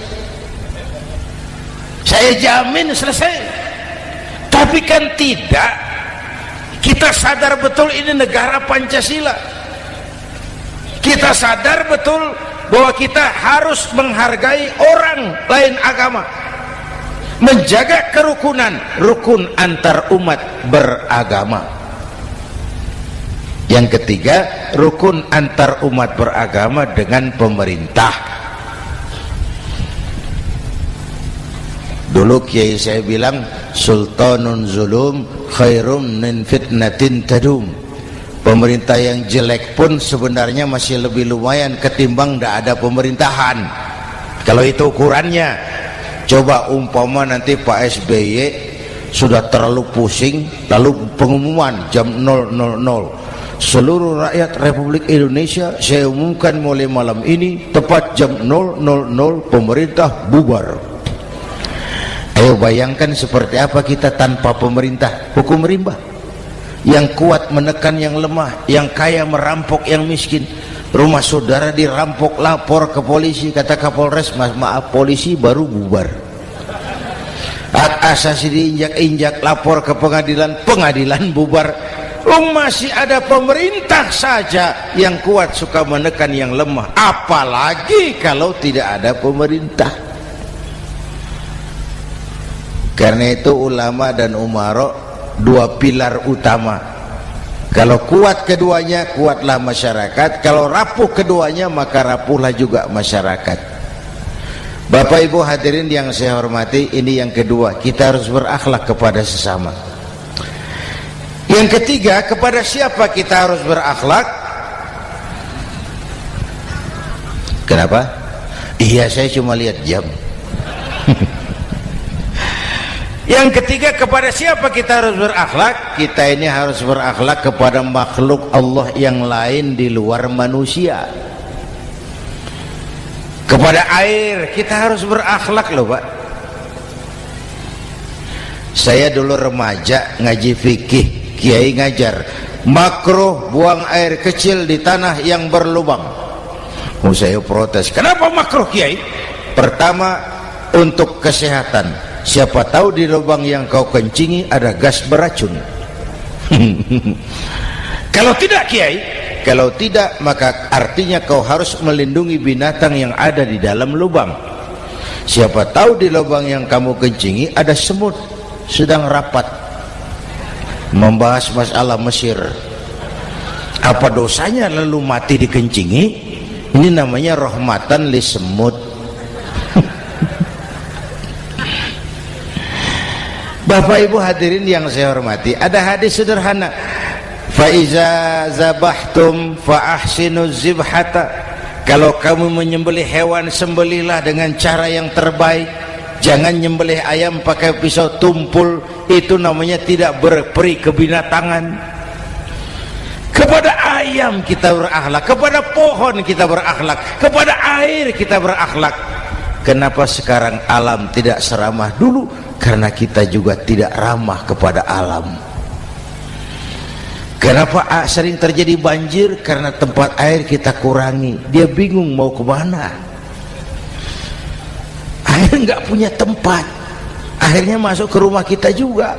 saya jamin selesai. Tapi kan tidak, kita sadar betul ini negara Pancasila, kita sadar betul bahwa kita harus menghargai orang lain agama, menjaga kerukunan, rukun antar umat beragama. Yang ketiga, rukun antar umat beragama dengan pemerintah. Dulu kiai saya bilang, sultanun zulum khairum min fitnatin tadum. Pemerintah yang jelek pun sebenarnya masih lebih lumayan ketimbang tidak ada pemerintahan, kalau itu ukurannya. Coba umpama nanti Pak SBY sudah terlalu pusing, lalu pengumuman jam 000, seluruh rakyat Republik Indonesia saya umumkan mulai malam ini tepat jam 000 pemerintah bubar. Ayo bayangkan seperti apa kita tanpa pemerintah. Hukum rimba, yang kuat menekan yang lemah, yang kaya merampok yang miskin. Rumah saudara dirampok, lapor ke polisi, kata Kapolres, maaf polisi baru bubar. Hak asasi diinjak-injak, lapor ke pengadilan, pengadilan bubar. Masih ada pemerintah saja yang kuat suka menekan yang lemah, apalagi kalau tidak ada pemerintah. Karena itu ulama dan umara dua pilar utama. Kalau kuat keduanya, kuatlah masyarakat. Kalau rapuh keduanya, maka rapuhlah juga masyarakat. Bapak Ibu hadirin yang saya hormati, ini yang kedua, kita harus berakhlak kepada sesama. Yang ketiga, kepada siapa kita harus berakhlak? Kenapa? Iya, saya cuma lihat jam. Yang ketiga, kepada siapa kita harus berakhlak? Kita ini harus berakhlak kepada makhluk Allah yang lain di luar manusia. Kepada air kita harus berakhlak loh Pak. Saya dulu remaja ngaji fikih, kiai ngajar makruh buang air kecil di tanah yang berlubang. Saya protes, kenapa makruh kiai? Pertama, untuk kesehatan. Siapa tahu di lubang yang kau kencingi ada gas beracun. Kalau tidak kiai, kalau tidak maka artinya kau harus melindungi binatang yang ada di dalam lubang. Siapa tahu di lubang yang kamu kencingi ada semut sedang rapat membahas masalah Mesir. Apa dosanya lalu mati dikencingi? Ini namanya rahmatan li semut. Bapak Ibu hadirin yang saya hormati, ada hadis sederhana, fa iza zabahtum fa ahsinuz zibhata. Kalau kamu menyembelih hewan, sembelihlah dengan cara yang terbaik. Jangan nyembelih ayam pakai pisau tumpul, itu namanya tidak berperi kebinatangan. Kepada ayam kita berakhlak, kepada pohon kita berakhlak, kepada air kita berakhlak. Kenapa sekarang alam tidak seramah dulu? Karena kita juga tidak ramah kepada alam. Kenapa sering terjadi banjir? Karena tempat air kita kurangi. Dia bingung mau kemana. Air nggak punya tempat, akhirnya masuk ke rumah kita juga,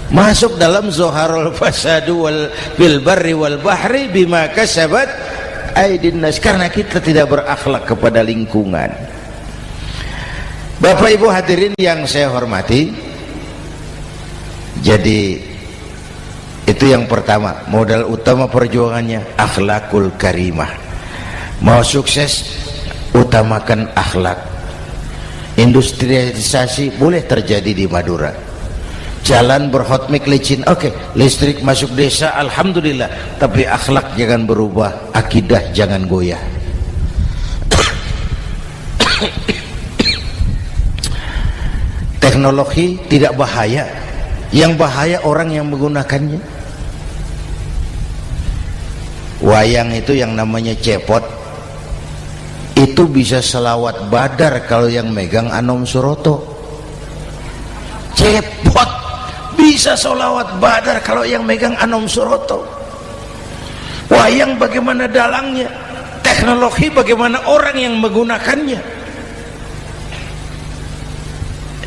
masuk dalam zoharul fasadu bil barri wal bahri bima kasabat aydin nas, karena kita tidak berakhlak kepada lingkungan. Bapak Ibu hadirin yang saya hormati, jadi itu yang pertama, modal utama perjuangannya akhlakul karimah. Mau sukses, utamakan akhlak. Industrialisasi boleh terjadi di Madura, jalan berhotmik licin, oke, listrik masuk desa, alhamdulillah, tapi akhlak jangan berubah, akidah jangan goyah. Teknologi tidak bahaya, yang bahaya orang yang menggunakannya. Wayang itu yang namanya cepot, itu bisa selawat badar kalau yang megang Anom Suroto. Cepot bisa selawat badar kalau yang megang Anom Suroto. Wayang bagaimana dalangnya, teknologi bagaimana orang yang menggunakannya.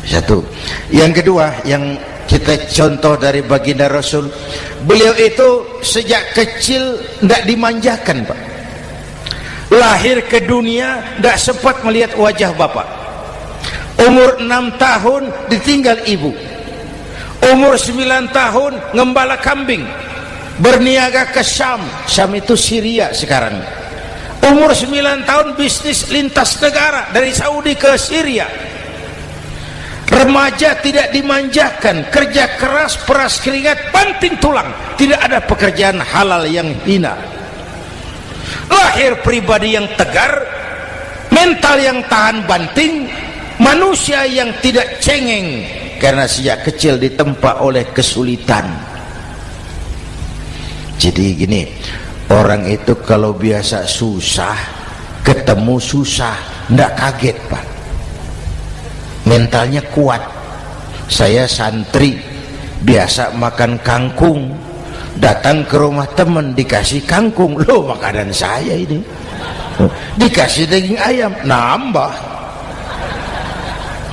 Satu. Yang kedua, yang kita contoh dari baginda Rasul, beliau itu sejak kecil tidak dimanjakan, Pak. Lahir ke dunia tidak sempat melihat wajah bapak. Umur 6 tahun ditinggal ibu. Umur 9 tahun ngembala kambing, berniaga ke Syam. Syam itu Syria sekarang. Umur 9 tahun bisnis lintas negara dari Saudi ke Syria. Remaja tidak dimanjakan, kerja keras, peras keringat, banting tulang, tidak ada pekerjaan halal yang hina. Lahir pribadi yang tegar, mental yang tahan banting, manusia yang tidak cengeng karena sejak kecil ditempa oleh kesulitan. Jadi gini, orang itu kalau biasa susah, ketemu susah, ndak kaget, Pak. Mentalnya kuat. Saya santri biasa makan kangkung, datang ke rumah teman dikasih kangkung, loh makanan saya ini, dikasih daging ayam, nambah.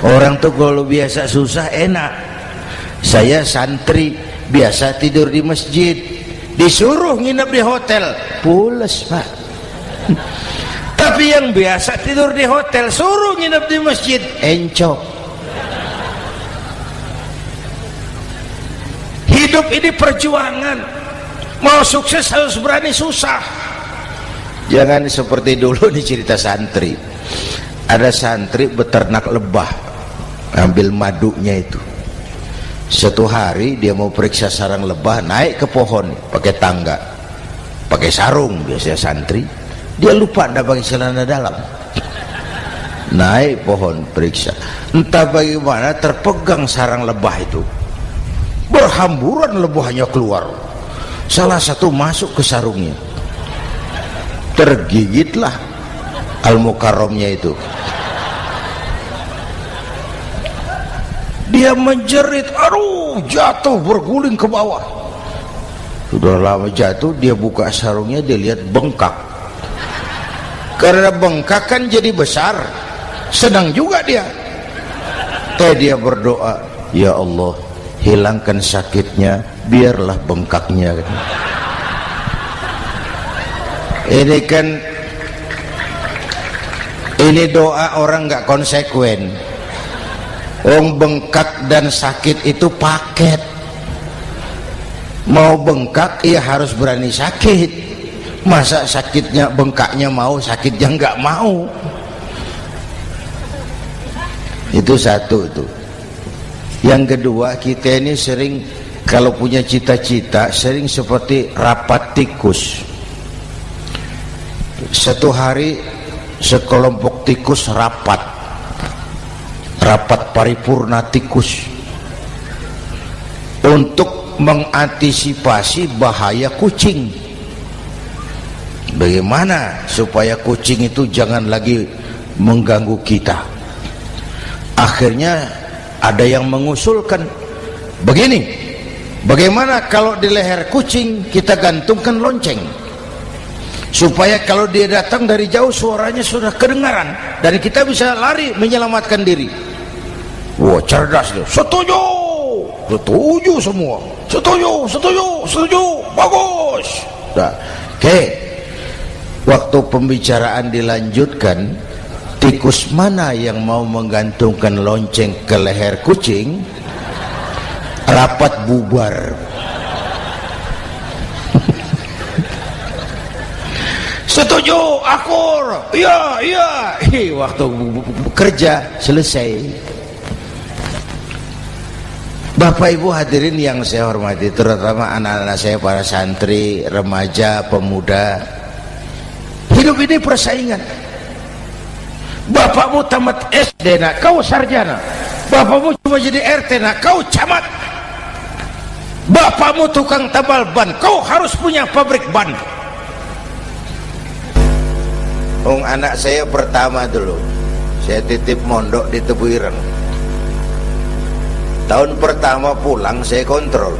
Orang tuh kalau biasa susah enak. Saya santri biasa tidur di masjid, disuruh nginep di hotel, pules, Pak. Tapi yang biasa tidur di hotel suruh nginep di masjid, encok. Hidup ini perjuangan. Mau sukses harus berani susah. Jangan seperti dulu nih cerita santri. Ada santri beternak lebah, ambil madunya itu. Satu hari dia mau periksa sarang lebah, naik ke pohon pakai tangga, pakai sarung biasanya santri. Dia lupa tidak pakai celana dalam. Naik pohon periksa, entah bagaimana terpegang sarang lebah itu, berhamburan lebahnya keluar. Salah satu masuk ke sarungnya, tergigitlah Al-Mukarramnya itu. Dia menjerit, aduh, jatuh berguling ke bawah. Sudah lama jatuh, dia buka sarungnya, dia lihat bengkak. Karena bengkak kan jadi besar, senang juga dia. Dia berdoa, ya Allah, hilangkan sakitnya, biarlah bengkaknya. Ini doa orang nggak konsekuen. Bengkak dan sakit itu paket. Mau bengkak ya harus berani sakit. Masa sakitnya bengkaknya mau, sakitnya nggak mau. Itu satu itu. Yang kedua, kita ini sering kalau punya cita-cita sering seperti rapat tikus. Satu hari sekelompok tikus rapat paripurna tikus untuk mengantisipasi bahaya kucing. Bagaimana supaya kucing itu jangan lagi mengganggu kita? Akhirnya ada yang mengusulkan begini, bagaimana kalau di leher kucing kita gantungkan lonceng, supaya kalau dia datang dari jauh suaranya sudah kedengaran dan kita bisa lari menyelamatkan diri. Wah, cerdas dia. Setuju, setuju semua. Setuju, bagus. Nah, oke. Waktu pembicaraan dilanjutkan, tikus mana yang mau menggantungkan lonceng ke leher kucing? Rapat bubar. Setuju, akur. Iya. Waktu kerja selesai. Bapak Ibu hadirin yang saya hormati, terutama anak-anak saya, para santri, remaja, pemuda. Hidup ini persaingan. Bapakmu tamat SD, nak kau sarjana. Bapakmu cuma jadi RT, nak kau camat. Bapakmu tukang tambal ban, kau harus punya pabrik ban. Anak saya pertama dulu, saya titip mondok di Tebu Ireng. Tahun pertama pulang saya kontrol,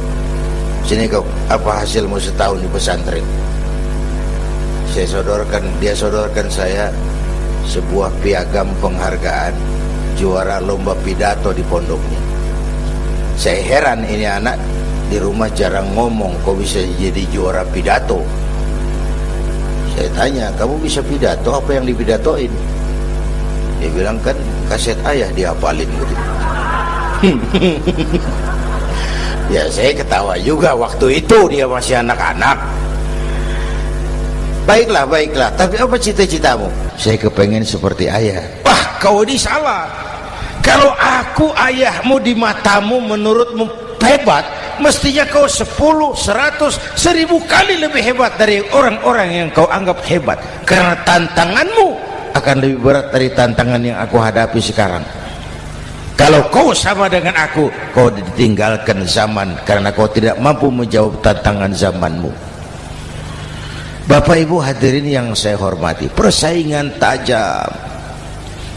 sini kau, apa hasilmu setahun di pesantren? Dia sodorkan saya sebuah piagam penghargaan juara lomba pidato di pondoknya. Saya heran, ini anak di rumah jarang ngomong, kok bisa jadi juara pidato? Saya tanya, kamu bisa pidato, apa yang dipidatoin? Dia bilang, kan kaset ayah dihafalin gitu. Ya saya ketawa juga, waktu itu dia masih anak-anak. Baiklah, tapi apa cita-citamu? Saya kepengen seperti ayah. Wah, kau ini salah. Kalau aku ayahmu di matamu, menurutmu hebat, mestinya kau 10, 100, 1000 kali lebih hebat dari orang-orang yang kau anggap hebat. Karena tantanganmu akan lebih berat dari tantangan yang aku hadapi sekarang. Kalau kau sama dengan aku, kau ditinggalkan zaman karena kau tidak mampu menjawab tantangan zamanmu. Bapak Ibu hadirin yang saya hormati, persaingan tajam,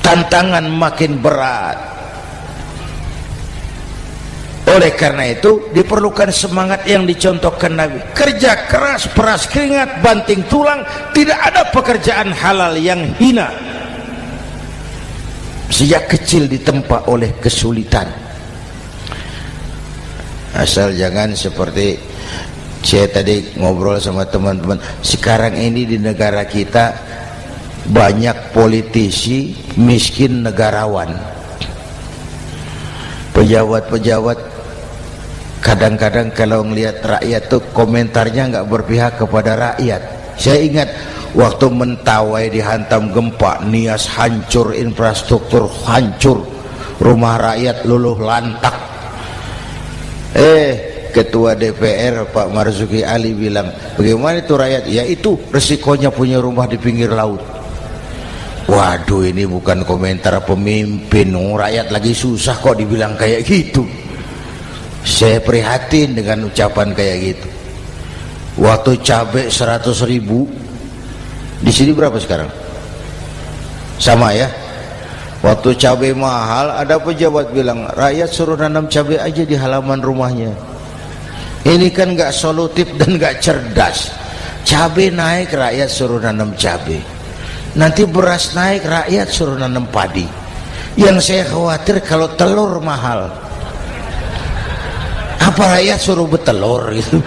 tantangan makin berat. Oleh karena itu diperlukan semangat yang dicontohkan Nabi. Kerja keras, peras keringat, banting tulang. Tidak ada pekerjaan halal yang hina. Sejak kecil ditempa oleh kesulitan. Asal jangan seperti saya tadi ngobrol sama teman-teman, sekarang ini di negara kita banyak politisi miskin negarawan. Pejabat-pejabat kadang-kadang kalau ngelihat rakyat tuh komentarnya nggak berpihak kepada rakyat. Saya ingat waktu Mentawai dihantam gempa, Nias hancur, infrastruktur hancur, rumah rakyat luluh lantak. Ketua DPR Pak Marzuki Ali bilang, bagaimana itu rakyat? Ya itu resikonya punya rumah di pinggir laut. Waduh, ini bukan komentar pemimpin, rakyat lagi susah kok dibilang kayak gitu. Saya prihatin dengan ucapan kayak gitu. Waktu cabai 100.000, di sini berapa sekarang? Sama ya. Waktu cabai mahal, ada pejabat bilang, rakyat suruh nanam cabai aja di halaman rumahnya. Ini kan gak solutif dan gak cerdas. Cabai naik, rakyat suruh nanam cabai. Nanti beras naik, rakyat suruh nanam padi. Yang saya khawatir kalau telur mahal, apa rakyat suruh betelur gitu?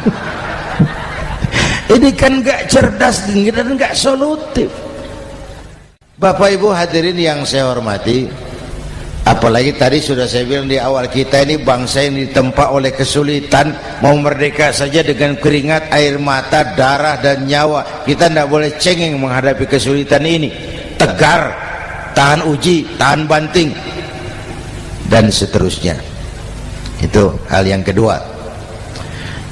Ini kan gak cerdas dan gak solutif. Bapak Ibu hadirin yang saya hormati, apalagi tadi sudah saya bilang di awal, kita ini bangsa yang ditempa oleh kesulitan. Mau merdeka saja dengan keringat, air mata, darah dan nyawa. Kita tidak boleh cengeng menghadapi kesulitan ini. Tegar, tahan uji, tahan banting, dan seterusnya. Itu hal yang kedua.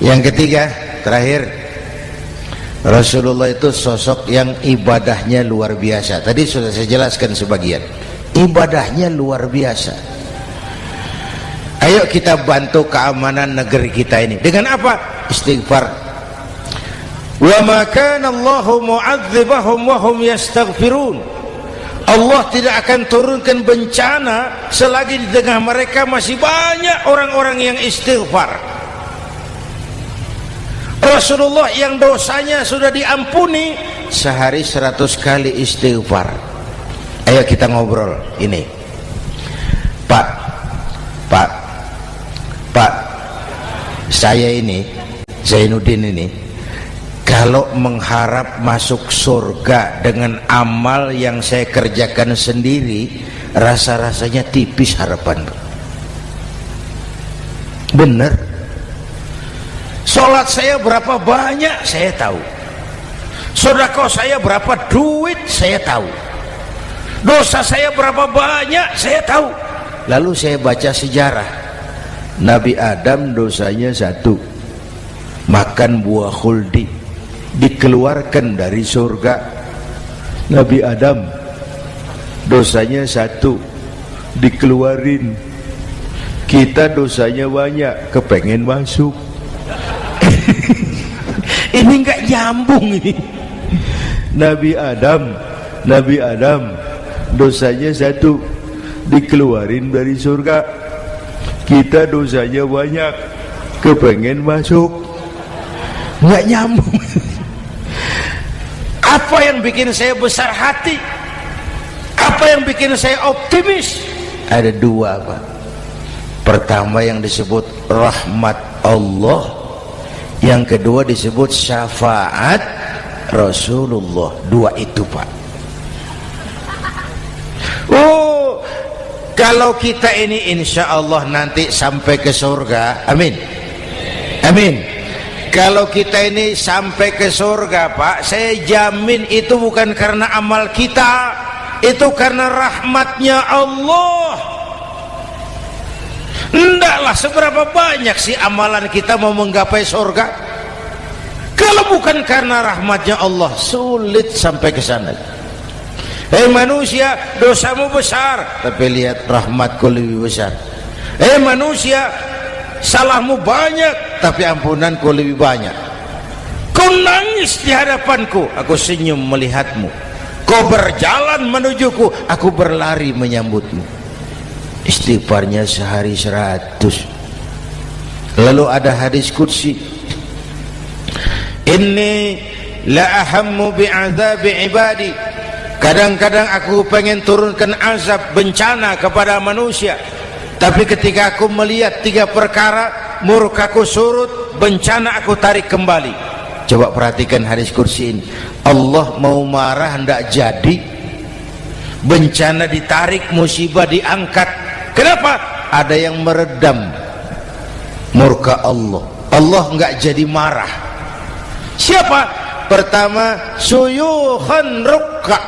Yang ketiga, terakhir, Rasulullah itu sosok yang ibadahnya luar biasa. Tadi sudah saya jelaskan sebagian. Ibadahnya luar biasa. Ayo kita bantu keamanan negeri kita ini. Dengan apa? Istighfar. Wa ma kana Allahu mu'adzibahum wa hum yastaghfirun. Allah tidak akan turunkan bencana selagi di tengah mereka masih banyak orang-orang yang istighfar. Rasulullah yang dosanya sudah diampuni sehari 100 kali istighfar. Ayo kita ngobrol ini. Pak, saya ini, Zainuddin ini, kalau mengharap masuk surga dengan amal yang saya kerjakan sendiri, rasa-rasanya tipis harapan. Bener. Sholat saya berapa banyak saya tahu. Sedekah saya berapa duit saya tahu. Dosa saya berapa banyak saya tahu. Lalu saya baca sejarah. Nabi Adam dosanya 1, makan buah khuldi, dikeluarkan dari surga. Nabi Adam dosanya 1, dikeluarin. Kita dosanya banyak, kepengen masuk. Ini enggak nyambung ini. Nabi Adam dosanya 1, dikeluarin dari surga. Kita dosanya banyak, kepengen masuk. Enggak nyambung. Apa yang bikin saya besar hati? Apa yang bikin saya optimis? Ada dua, Pak. Pertama yang disebut rahmat Allah, yang kedua disebut syafaat Rasulullah. Dua itu, Pak. Oh, kalau kita ini insya Allah nanti sampai ke surga, amin, amin. Kalau kita ini sampai ke surga, Pak, saya jamin itu bukan karena amal kita, itu karena rahmatnya Allah. Ndaklah seberapa banyak sih amalan kita mau menggapai surga. Kalau bukan karena rahmatnya Allah, sulit sampai ke sana. Hei manusia, dosamu besar, tapi lihat rahmatku lebih besar. Hei manusia, salahmu banyak, tapi ampunanku lebih banyak. Kau nangis di hadapanku, aku senyum melihatmu. Kau berjalan menujuku, aku berlari menyambutmu. Istighfarnya sehari 100. Lalu ada hadis qudsi, inni la ahammu bi'adzabi ibadi. Kadang-kadang aku pengen turunkan azab, bencana kepada manusia, tapi ketika aku melihat 3 perkara, murkaku surut, bencana aku tarik kembali. Coba perhatikan hadis kursi ini. Allah mau marah hendak jadi, bencana ditarik, musibah diangkat. Kenapa? Ada yang meredam murka Allah. Allah enggak jadi marah. Siapa? Pertama, suyukhan rukka.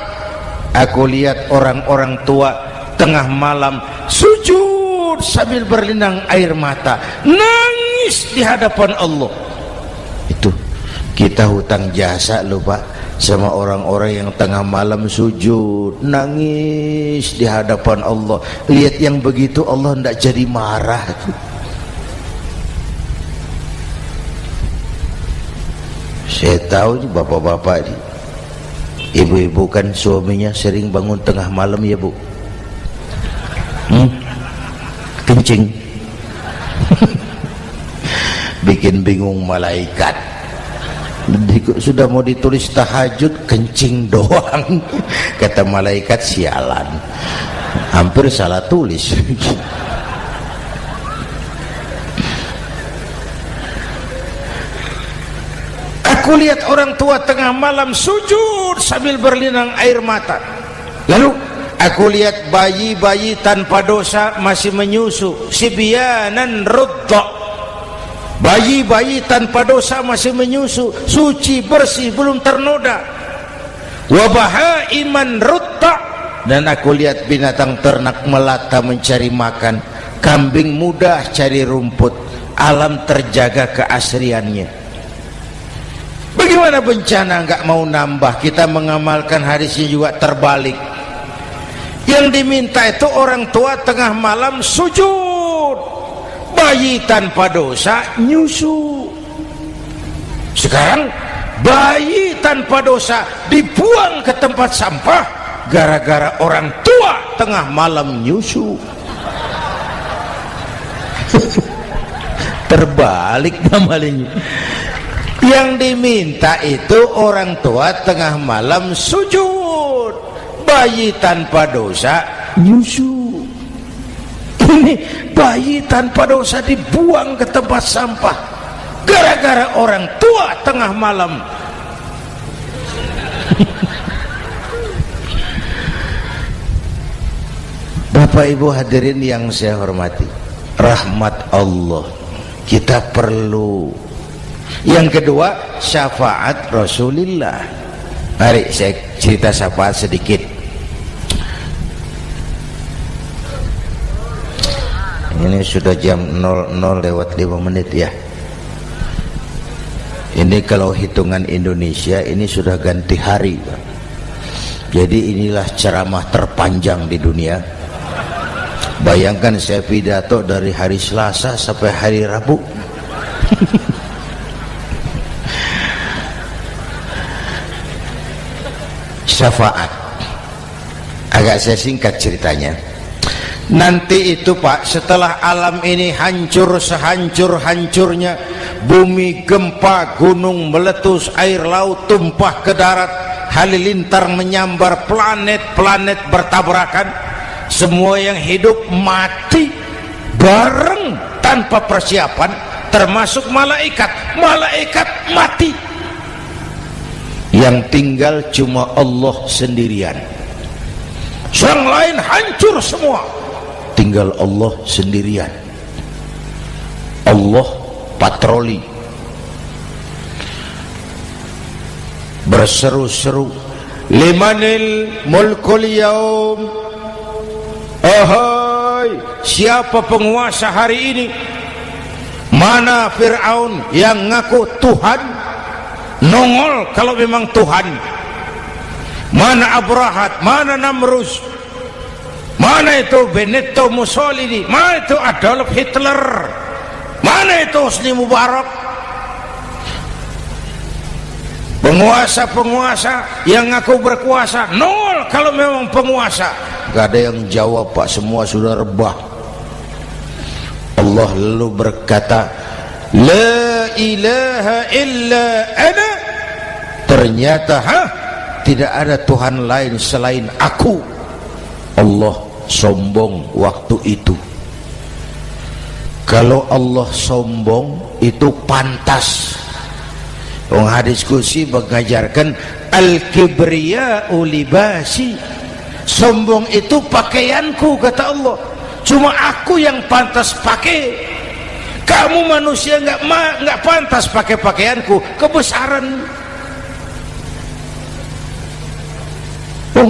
Aku lihat orang-orang tua tengah malam sujud sambil berlinang air mata, nangis di hadapan Allah. Itu kita hutang jasa loh, Pak, sama orang-orang yang tengah malam sujud nangis di hadapan Allah. Lihat yang begitu Allah tidak jadi marah. Saya tahu bapak-bapak ini, ibu-ibu kan suaminya sering bangun tengah malam ya, Bu. Kencing. Bikin bingung malaikat. Sudah mau ditulis tahajud, kencing doang. Kata malaikat, sialan, hampir salah tulis. Aku lihat orang tua tengah malam sujud sambil berlinang air mata. Lalu aku lihat bayi-bayi tanpa dosa masih menyusu, sibyanan rudda. Bayi-bayi tanpa dosa masih menyusu, suci bersih, belum ternoda. Wa bahaiman rudda. Dan aku lihat binatang ternak melata mencari makan, kambing mudah cari rumput, alam terjaga keasriannya. Bagaimana bencana enggak mau nambah? Kita mengamalkan hadisnya juga terbalik. Yang diminta itu orang tua tengah malam sujud, bayi tanpa dosa nyusu. Sekarang bayi tanpa dosa dibuang ke tempat sampah gara-gara orang tua tengah malam nyusu. Terbalik namanya. Yang diminta itu orang tua tengah malam sujud, bayi tanpa dosa nyusu. Ini bayi tanpa dosa dibuang ke tempat sampah gara-gara orang tua tengah malam. Bapak Ibu hadirin yang saya hormati, rahmat Allah kita perlu. Yang kedua, syafaat Rasulullah. Mari saya cerita syafaat sedikit. Ini sudah jam 00:05 ya. Ini kalau hitungan Indonesia ini sudah ganti hari. Jadi inilah ceramah terpanjang di dunia. Bayangkan saya pidato dari hari Selasa sampai hari Rabu. Syafaat agak saya singkat ceritanya. Nanti itu Pak, setelah alam ini hancur sehancur-hancurnya, bumi gempa, gunung meletus, air laut tumpah ke darat, halilintar menyambar, planet-planet bertabrakan, semua yang hidup mati bareng tanpa persiapan, termasuk malaikat. Malaikat mati, yang tinggal cuma Allah sendirian. Yang lain hancur semua, tinggal Allah sendirian. Allah patroli, berseru-seru, limanil mulkul yaum, ahai, siapa penguasa hari ini? Mana Fir'aun yang ngaku Tuhan? Nongol kalau memang Tuhan. Mana Abrahat, mana Namrus, mana itu Benito Mussolini, mana itu Adolf Hitler, mana itu Hosni Mubarak? Penguasa-penguasa yang ngaku berkuasa, nol kalau memang penguasa. Gak ada yang jawab, Pak, semua sudah rebah. Allah lalu berkata, la ilaha illa ana. Ternyata tidak ada Tuhan lain selain aku. Allah sombong waktu itu. Kalau Allah sombong itu pantas. Hadis qudsi mengajarkan al-kibriya'u libasi, sombong itu pakaianku, kata Allah. Cuma aku yang pantas pakai. Kamu manusia nggak pantas pakai pakaianku, kebesaran.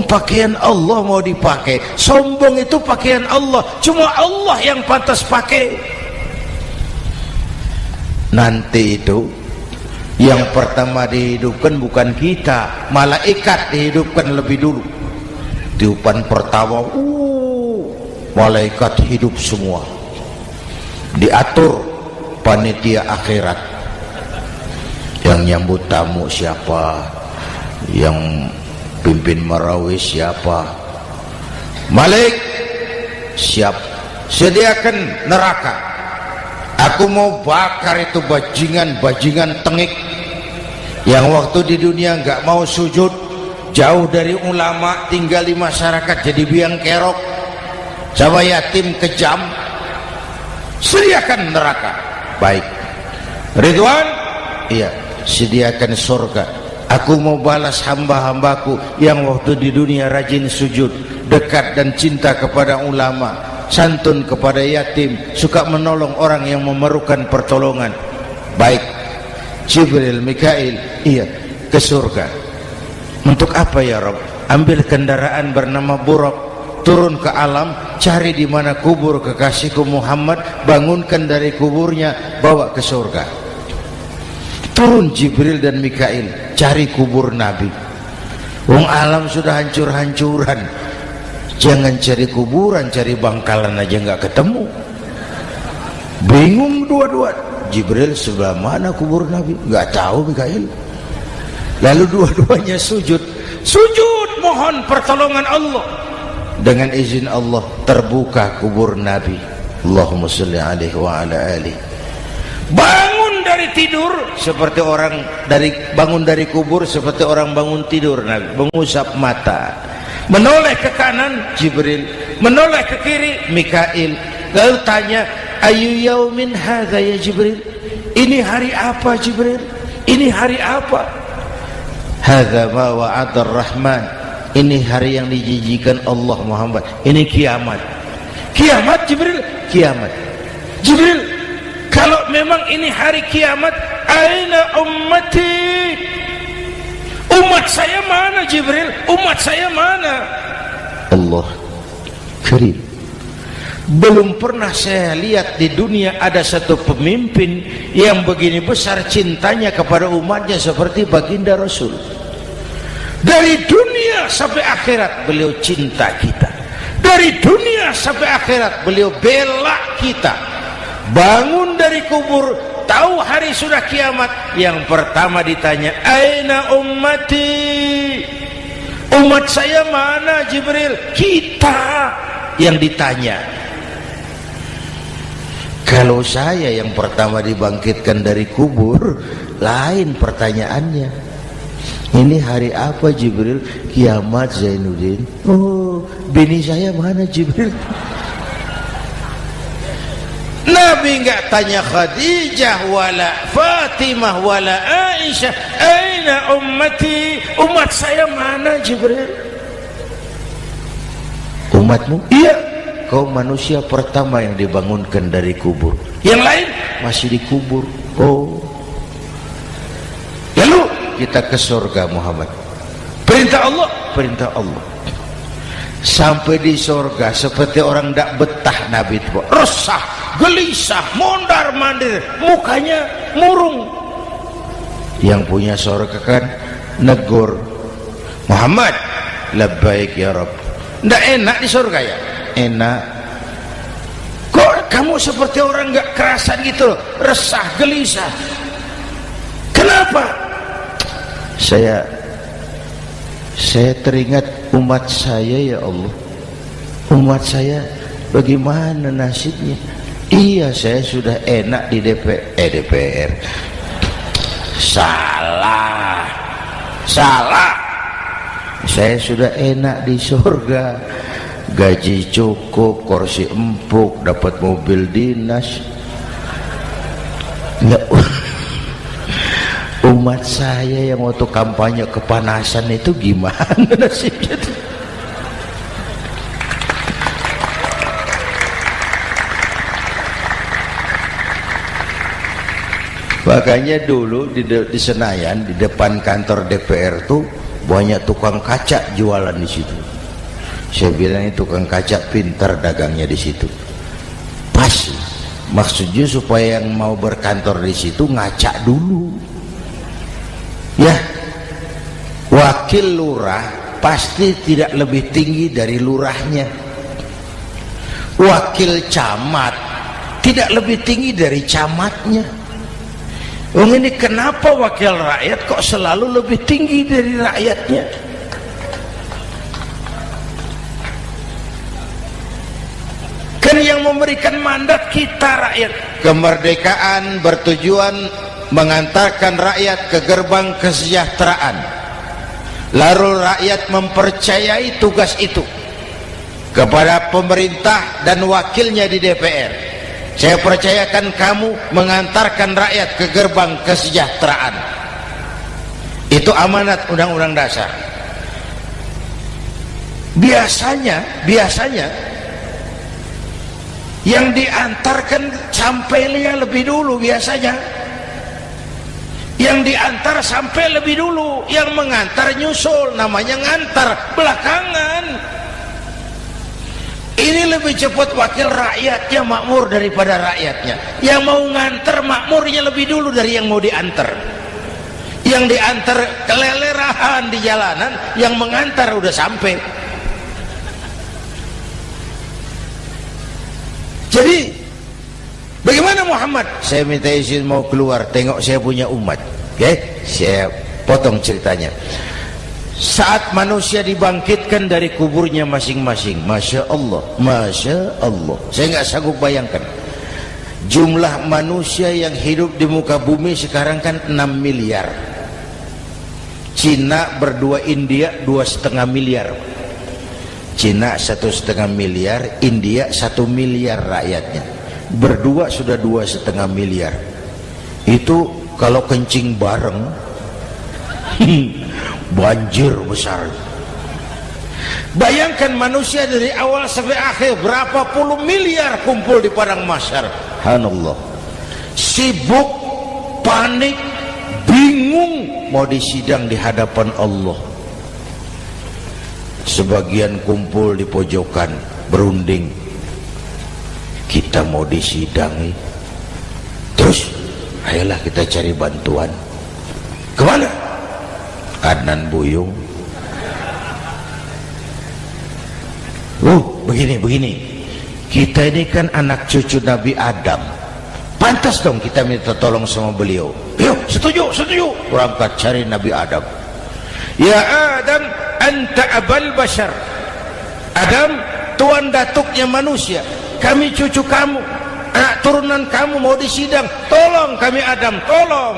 Pakaian Allah mau dipakai, sombong itu pakaian Allah, cuma Allah yang pantas pakai. Nanti itu yang pertama dihidupkan bukan kita, malaikat dihidupkan lebih dulu. Tiupan pertama, malaikat hidup semua, diatur panitia akhirat. Yang nyambut tamu siapa, yang pimpin marawis siapa. Malik siap, sediakan neraka. Aku mau bakar itu bajingan tengik yang waktu di dunia nggak mau sujud, jauh dari ulama, tinggal di masyarakat jadi biang kerok, sama yatim kejam. Sediakan neraka. Baik. Ridwan, iya, sediakan surga. Aku mau balas hamba-hambaku yang waktu di dunia rajin sujud, dekat dan cinta kepada ulama, santun kepada yatim, suka menolong orang yang memerlukan pertolongan. Baik. Jibril, Mikail, iya, ke surga. Untuk apa ya Rabb? Ambil kendaraan bernama Buraq, turun ke alam, cari di mana kubur kekasihku Muhammad, bangunkan dari kuburnya, bawa ke surga. Turun Jibril dan Mikail, cari kubur Nabi. Wong alam sudah hancur-hancuran, jangan cari kuburan, cari bangkalan aja nggak ketemu. Bingung dua-dua. Jibril, sebelah mana kubur Nabi? Nggak tahu Mikail. Lalu dua-duanya sujud mohon pertolongan Allah. Dengan izin Allah terbuka kubur Nabi. Allahumma sholli alaihi wa ala alihi. Bangun dari tidur seperti orang bangun dari kubur seperti orang bangun tidur. Nabi mengusap mata, menoleh ke kanan Jibril, menoleh ke kiri Mikail. Lalu tanya, ayu yaumin hadza ya Jibril? Ini hari apa Jibril? Ini hari apa? Hadza ma wa'ada ar-Rahman. Ini hari yang dijanjikan Allah Muhammad. Ini kiamat. Kiamat Jibril? Kiamat. Jibril, kalau memang ini hari kiamat, aina ummati? Umat saya mana Jibril? Umat saya mana? Allah karim. Belum pernah saya lihat di dunia ada satu pemimpin yang begini besar cintanya kepada umatnya seperti baginda Rasul. Dari dunia sampai akhirat beliau cinta kita. Dari dunia sampai akhirat beliau bela kita. Bangun dari kubur, tahu hari sudah kiamat, yang pertama ditanya, aina ummati? Umat saya mana Jibril? Kita yang ditanya. Kalau saya yang pertama dibangkitkan dari kubur, lain pertanyaannya. Ini hari apa Jibril? Kiamat Zainuddin. Oh, bini saya mana Jibril? Nabi enggak tanya Khadijah wala Fatimah wala Aisyah, aina ummati, umat saya mana Jibril? Umatmu? Iya. Kau manusia pertama yang dibangunkan dari kubur. Yang lain masih dikubur. Oh. Lalu kita ke surga Muhammad. Perintah Allah, perintah Allah. Sampai di surga seperti orang tidak betah Nabi itu. Resah, gelisah, mondar-mandir, mukanya murung. Yang punya surga kan negur, Muhammad, labbaik ya Rabb. Tidak enak di surga ya? Enak. Kok kamu seperti orang nggak kerasan gitu, resah, gelisah? Kenapa? Saya teringat umat saya ya Allah. Umat saya bagaimana nasibnya? Iya, saya sudah enak di DPR. Salah. Saya sudah enak di surga. Gaji cukup, kursi empuk, dapat mobil dinas. Nggak. Umat saya yang waktu kampanye kepanasan itu gimana nasibnya tuh? Makanya dulu di Senayan, di depan kantor DPR tuh banyak tukang kaca jualan di situ. Saya bilang itu tukang kaca pintar dagangnya di situ. Pas, maksudnya supaya yang mau berkantor di situ ngaca dulu. Ya, wakil lurah pasti tidak lebih tinggi dari lurahnya. Wakil camat tidak lebih tinggi dari camatnya. Ini kenapa wakil rakyat kok selalu lebih tinggi dari rakyatnya? Kan yang memberikan mandat kita rakyat. Kemerdekaan bertujuan mengantarkan rakyat ke gerbang kesejahteraan. Lalu rakyat mempercayai tugas itu kepada pemerintah dan wakilnya di DPR. Saya percayakan kamu mengantarkan rakyat ke gerbang kesejahteraan. Itu amanat Undang-Undang Dasar. Biasanya yang diantarkan sampainya lebih dulu biasanya. Yang diantar sampai lebih dulu, yang mengantar nyusul, namanya ngantar belakangan. Ini lebih cepat wakil rakyatnya makmur daripada rakyatnya. Yang mau ngantar makmurnya lebih dulu dari yang mau diantar. Yang diantar kelelerahan di jalanan, yang mengantar udah sampai. Jadi bagaimana Muhammad? Saya minta izin mau keluar, tengok saya punya umat. Oke, saya potong ceritanya. Saat manusia dibangkitkan dari kuburnya masing-masing, Masya Allah, Masya Allah, saya nggak sanggup bayangkan jumlah manusia yang hidup di muka bumi sekarang kan 6 miliar. Cina berdua, India 2,5 miliar. Cina 1,5 miliar, India 1 miliar rakyatnya. Berdua sudah 2,5 miliar. Itu kalau kencing bareng banjir besar. Bayangkan manusia dari awal sampai akhir berapa puluh miliar kumpul di padang mahsyar. Subhanallah. Sibuk, panik, bingung mau disidang di hadapan Allah. Sebagian kumpul di pojokan berunding, kita mau disidangi. Terus ayolah kita cari bantuan. Kemana? Adnan Buyung. Begini. Kita ini kan anak cucu Nabi Adam. Pantas dong kita minta tolong sama beliau. Yuk, setuju. Berangkat cari Nabi Adam. Ya Adam, anta abal bashar. Adam, tuan datuknya manusia. Kami cucu kamu, anak turunan kamu mau disidang. Tolong kami Adam, tolong.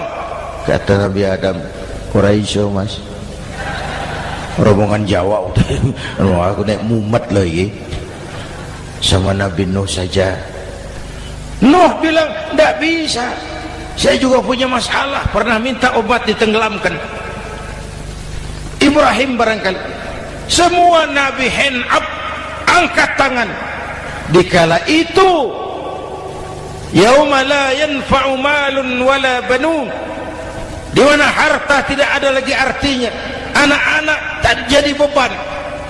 Kata Nabi Adam, Quraisy mas, rombongan Jawa aku naik mumet lagi sama Nabi Nuh saja. Nuh bilang tidak bisa, saya juga punya masalah, pernah minta obat ditenggelamkan. Ibrahim barangkali, semua Nabi hand up, angkat tangan. Dikala itu yauma la yanfa'u malun wala banun, di mana harta tidak ada lagi artinya, anak-anak tak jadi beban,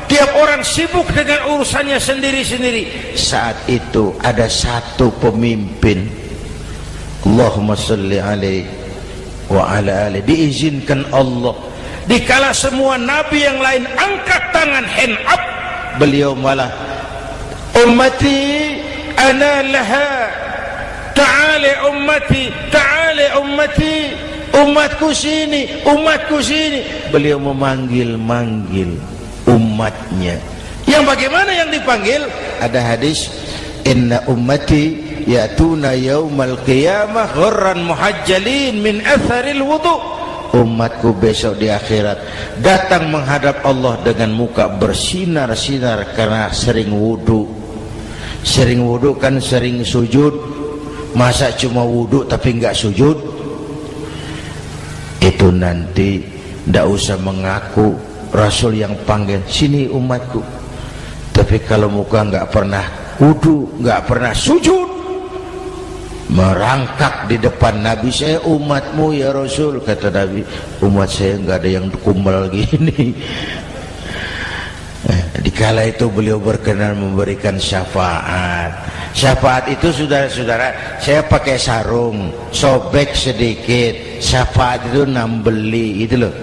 tiap orang sibuk dengan urusannya sendiri-sendiri. Saat itu ada satu pemimpin, Allahumma salli alaihi wa ala alihi, diizinkan Allah. Dikala semua nabi yang lain angkat tangan hand up, beliau malah ummati ana laha, ta'ali ummati, ta'ali ummati, umatku sini, umatku sini. Beliau memanggil-manggil umatnya. Yang bagaimana yang dipanggil? Ada hadis, inna ummati ya'tuna yaumal qiyamah ghurran muhajjalin min atharil wudu. Umatku besok di akhirat datang menghadap Allah dengan muka bersinar-sinar karena sering wudu. Sering wudu kan sering sujud. Masa cuma wudu tapi enggak sujud? Itu nanti tidak usah mengaku Rasul yang panggil, sini umatku. Tapi kalau muka enggak pernah wudu, enggak pernah sujud, merangkak di depan Nabi, saya umatmu ya Rasul. Kata Nabi, umat saya enggak ada yang kumbal gini. Dikala itu beliau berkenan memberikan syafaat. Syafaat itu saudara-saudara, saya pakai sarung, sobek sedikit, syafaat itu nambeli itu loh.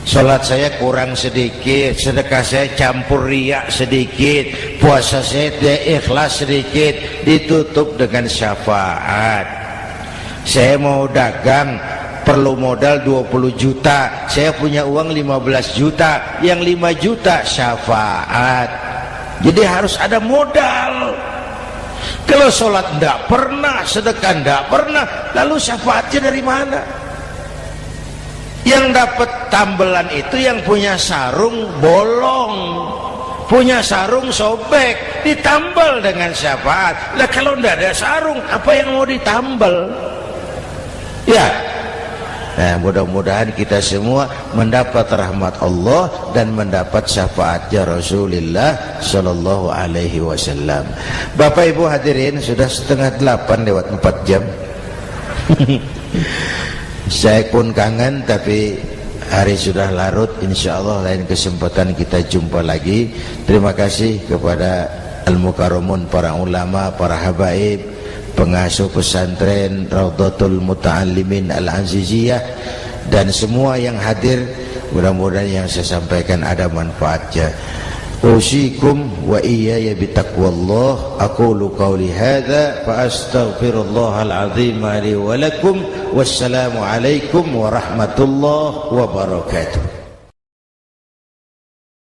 Salat saya kurang sedikit, sedekah saya campur riak sedikit, puasa saya tidak ikhlas sedikit, ditutup dengan syafaat. Saya mau dagang, perlu modal 20 juta, saya punya uang 15 juta, yang 5 juta syafaat. Jadi harus ada modal. Kalau sholat tidak pernah, sedekah tidak pernah, lalu syafaatnya dari mana? Yang dapat tambelan itu yang punya sarung bolong, punya sarung sobek, ditambal dengan syafaat. Lah kalau tidak ada sarung, apa yang mau ditambal? Ya. Nah, mudah-mudahan kita semua mendapat rahmat Allah dan mendapat syafaatnya Rasulullah Sallallahu Alaihi Wasallam. Bapak Ibu hadirin, sudah 7:30 lewat 4 jam. Saya pun kangen, tapi hari sudah larut. Insya Allah lain kesempatan kita jumpa lagi. Terima kasih kepada Al-Mukarramun, para ulama, para habaib, pengasuh pesantren Raudhatul Muta'allimin Al-Aziziyah, dan semua yang hadir. Mudah-mudahan yang saya sampaikan ada manfaatnya. Usikum wa iyaya bitaqwallah. Aqulu qawli hadza fa astaghfirullahal azim li wa lakum. Wassalamu alaikum warahmatullahi wabarakatuh.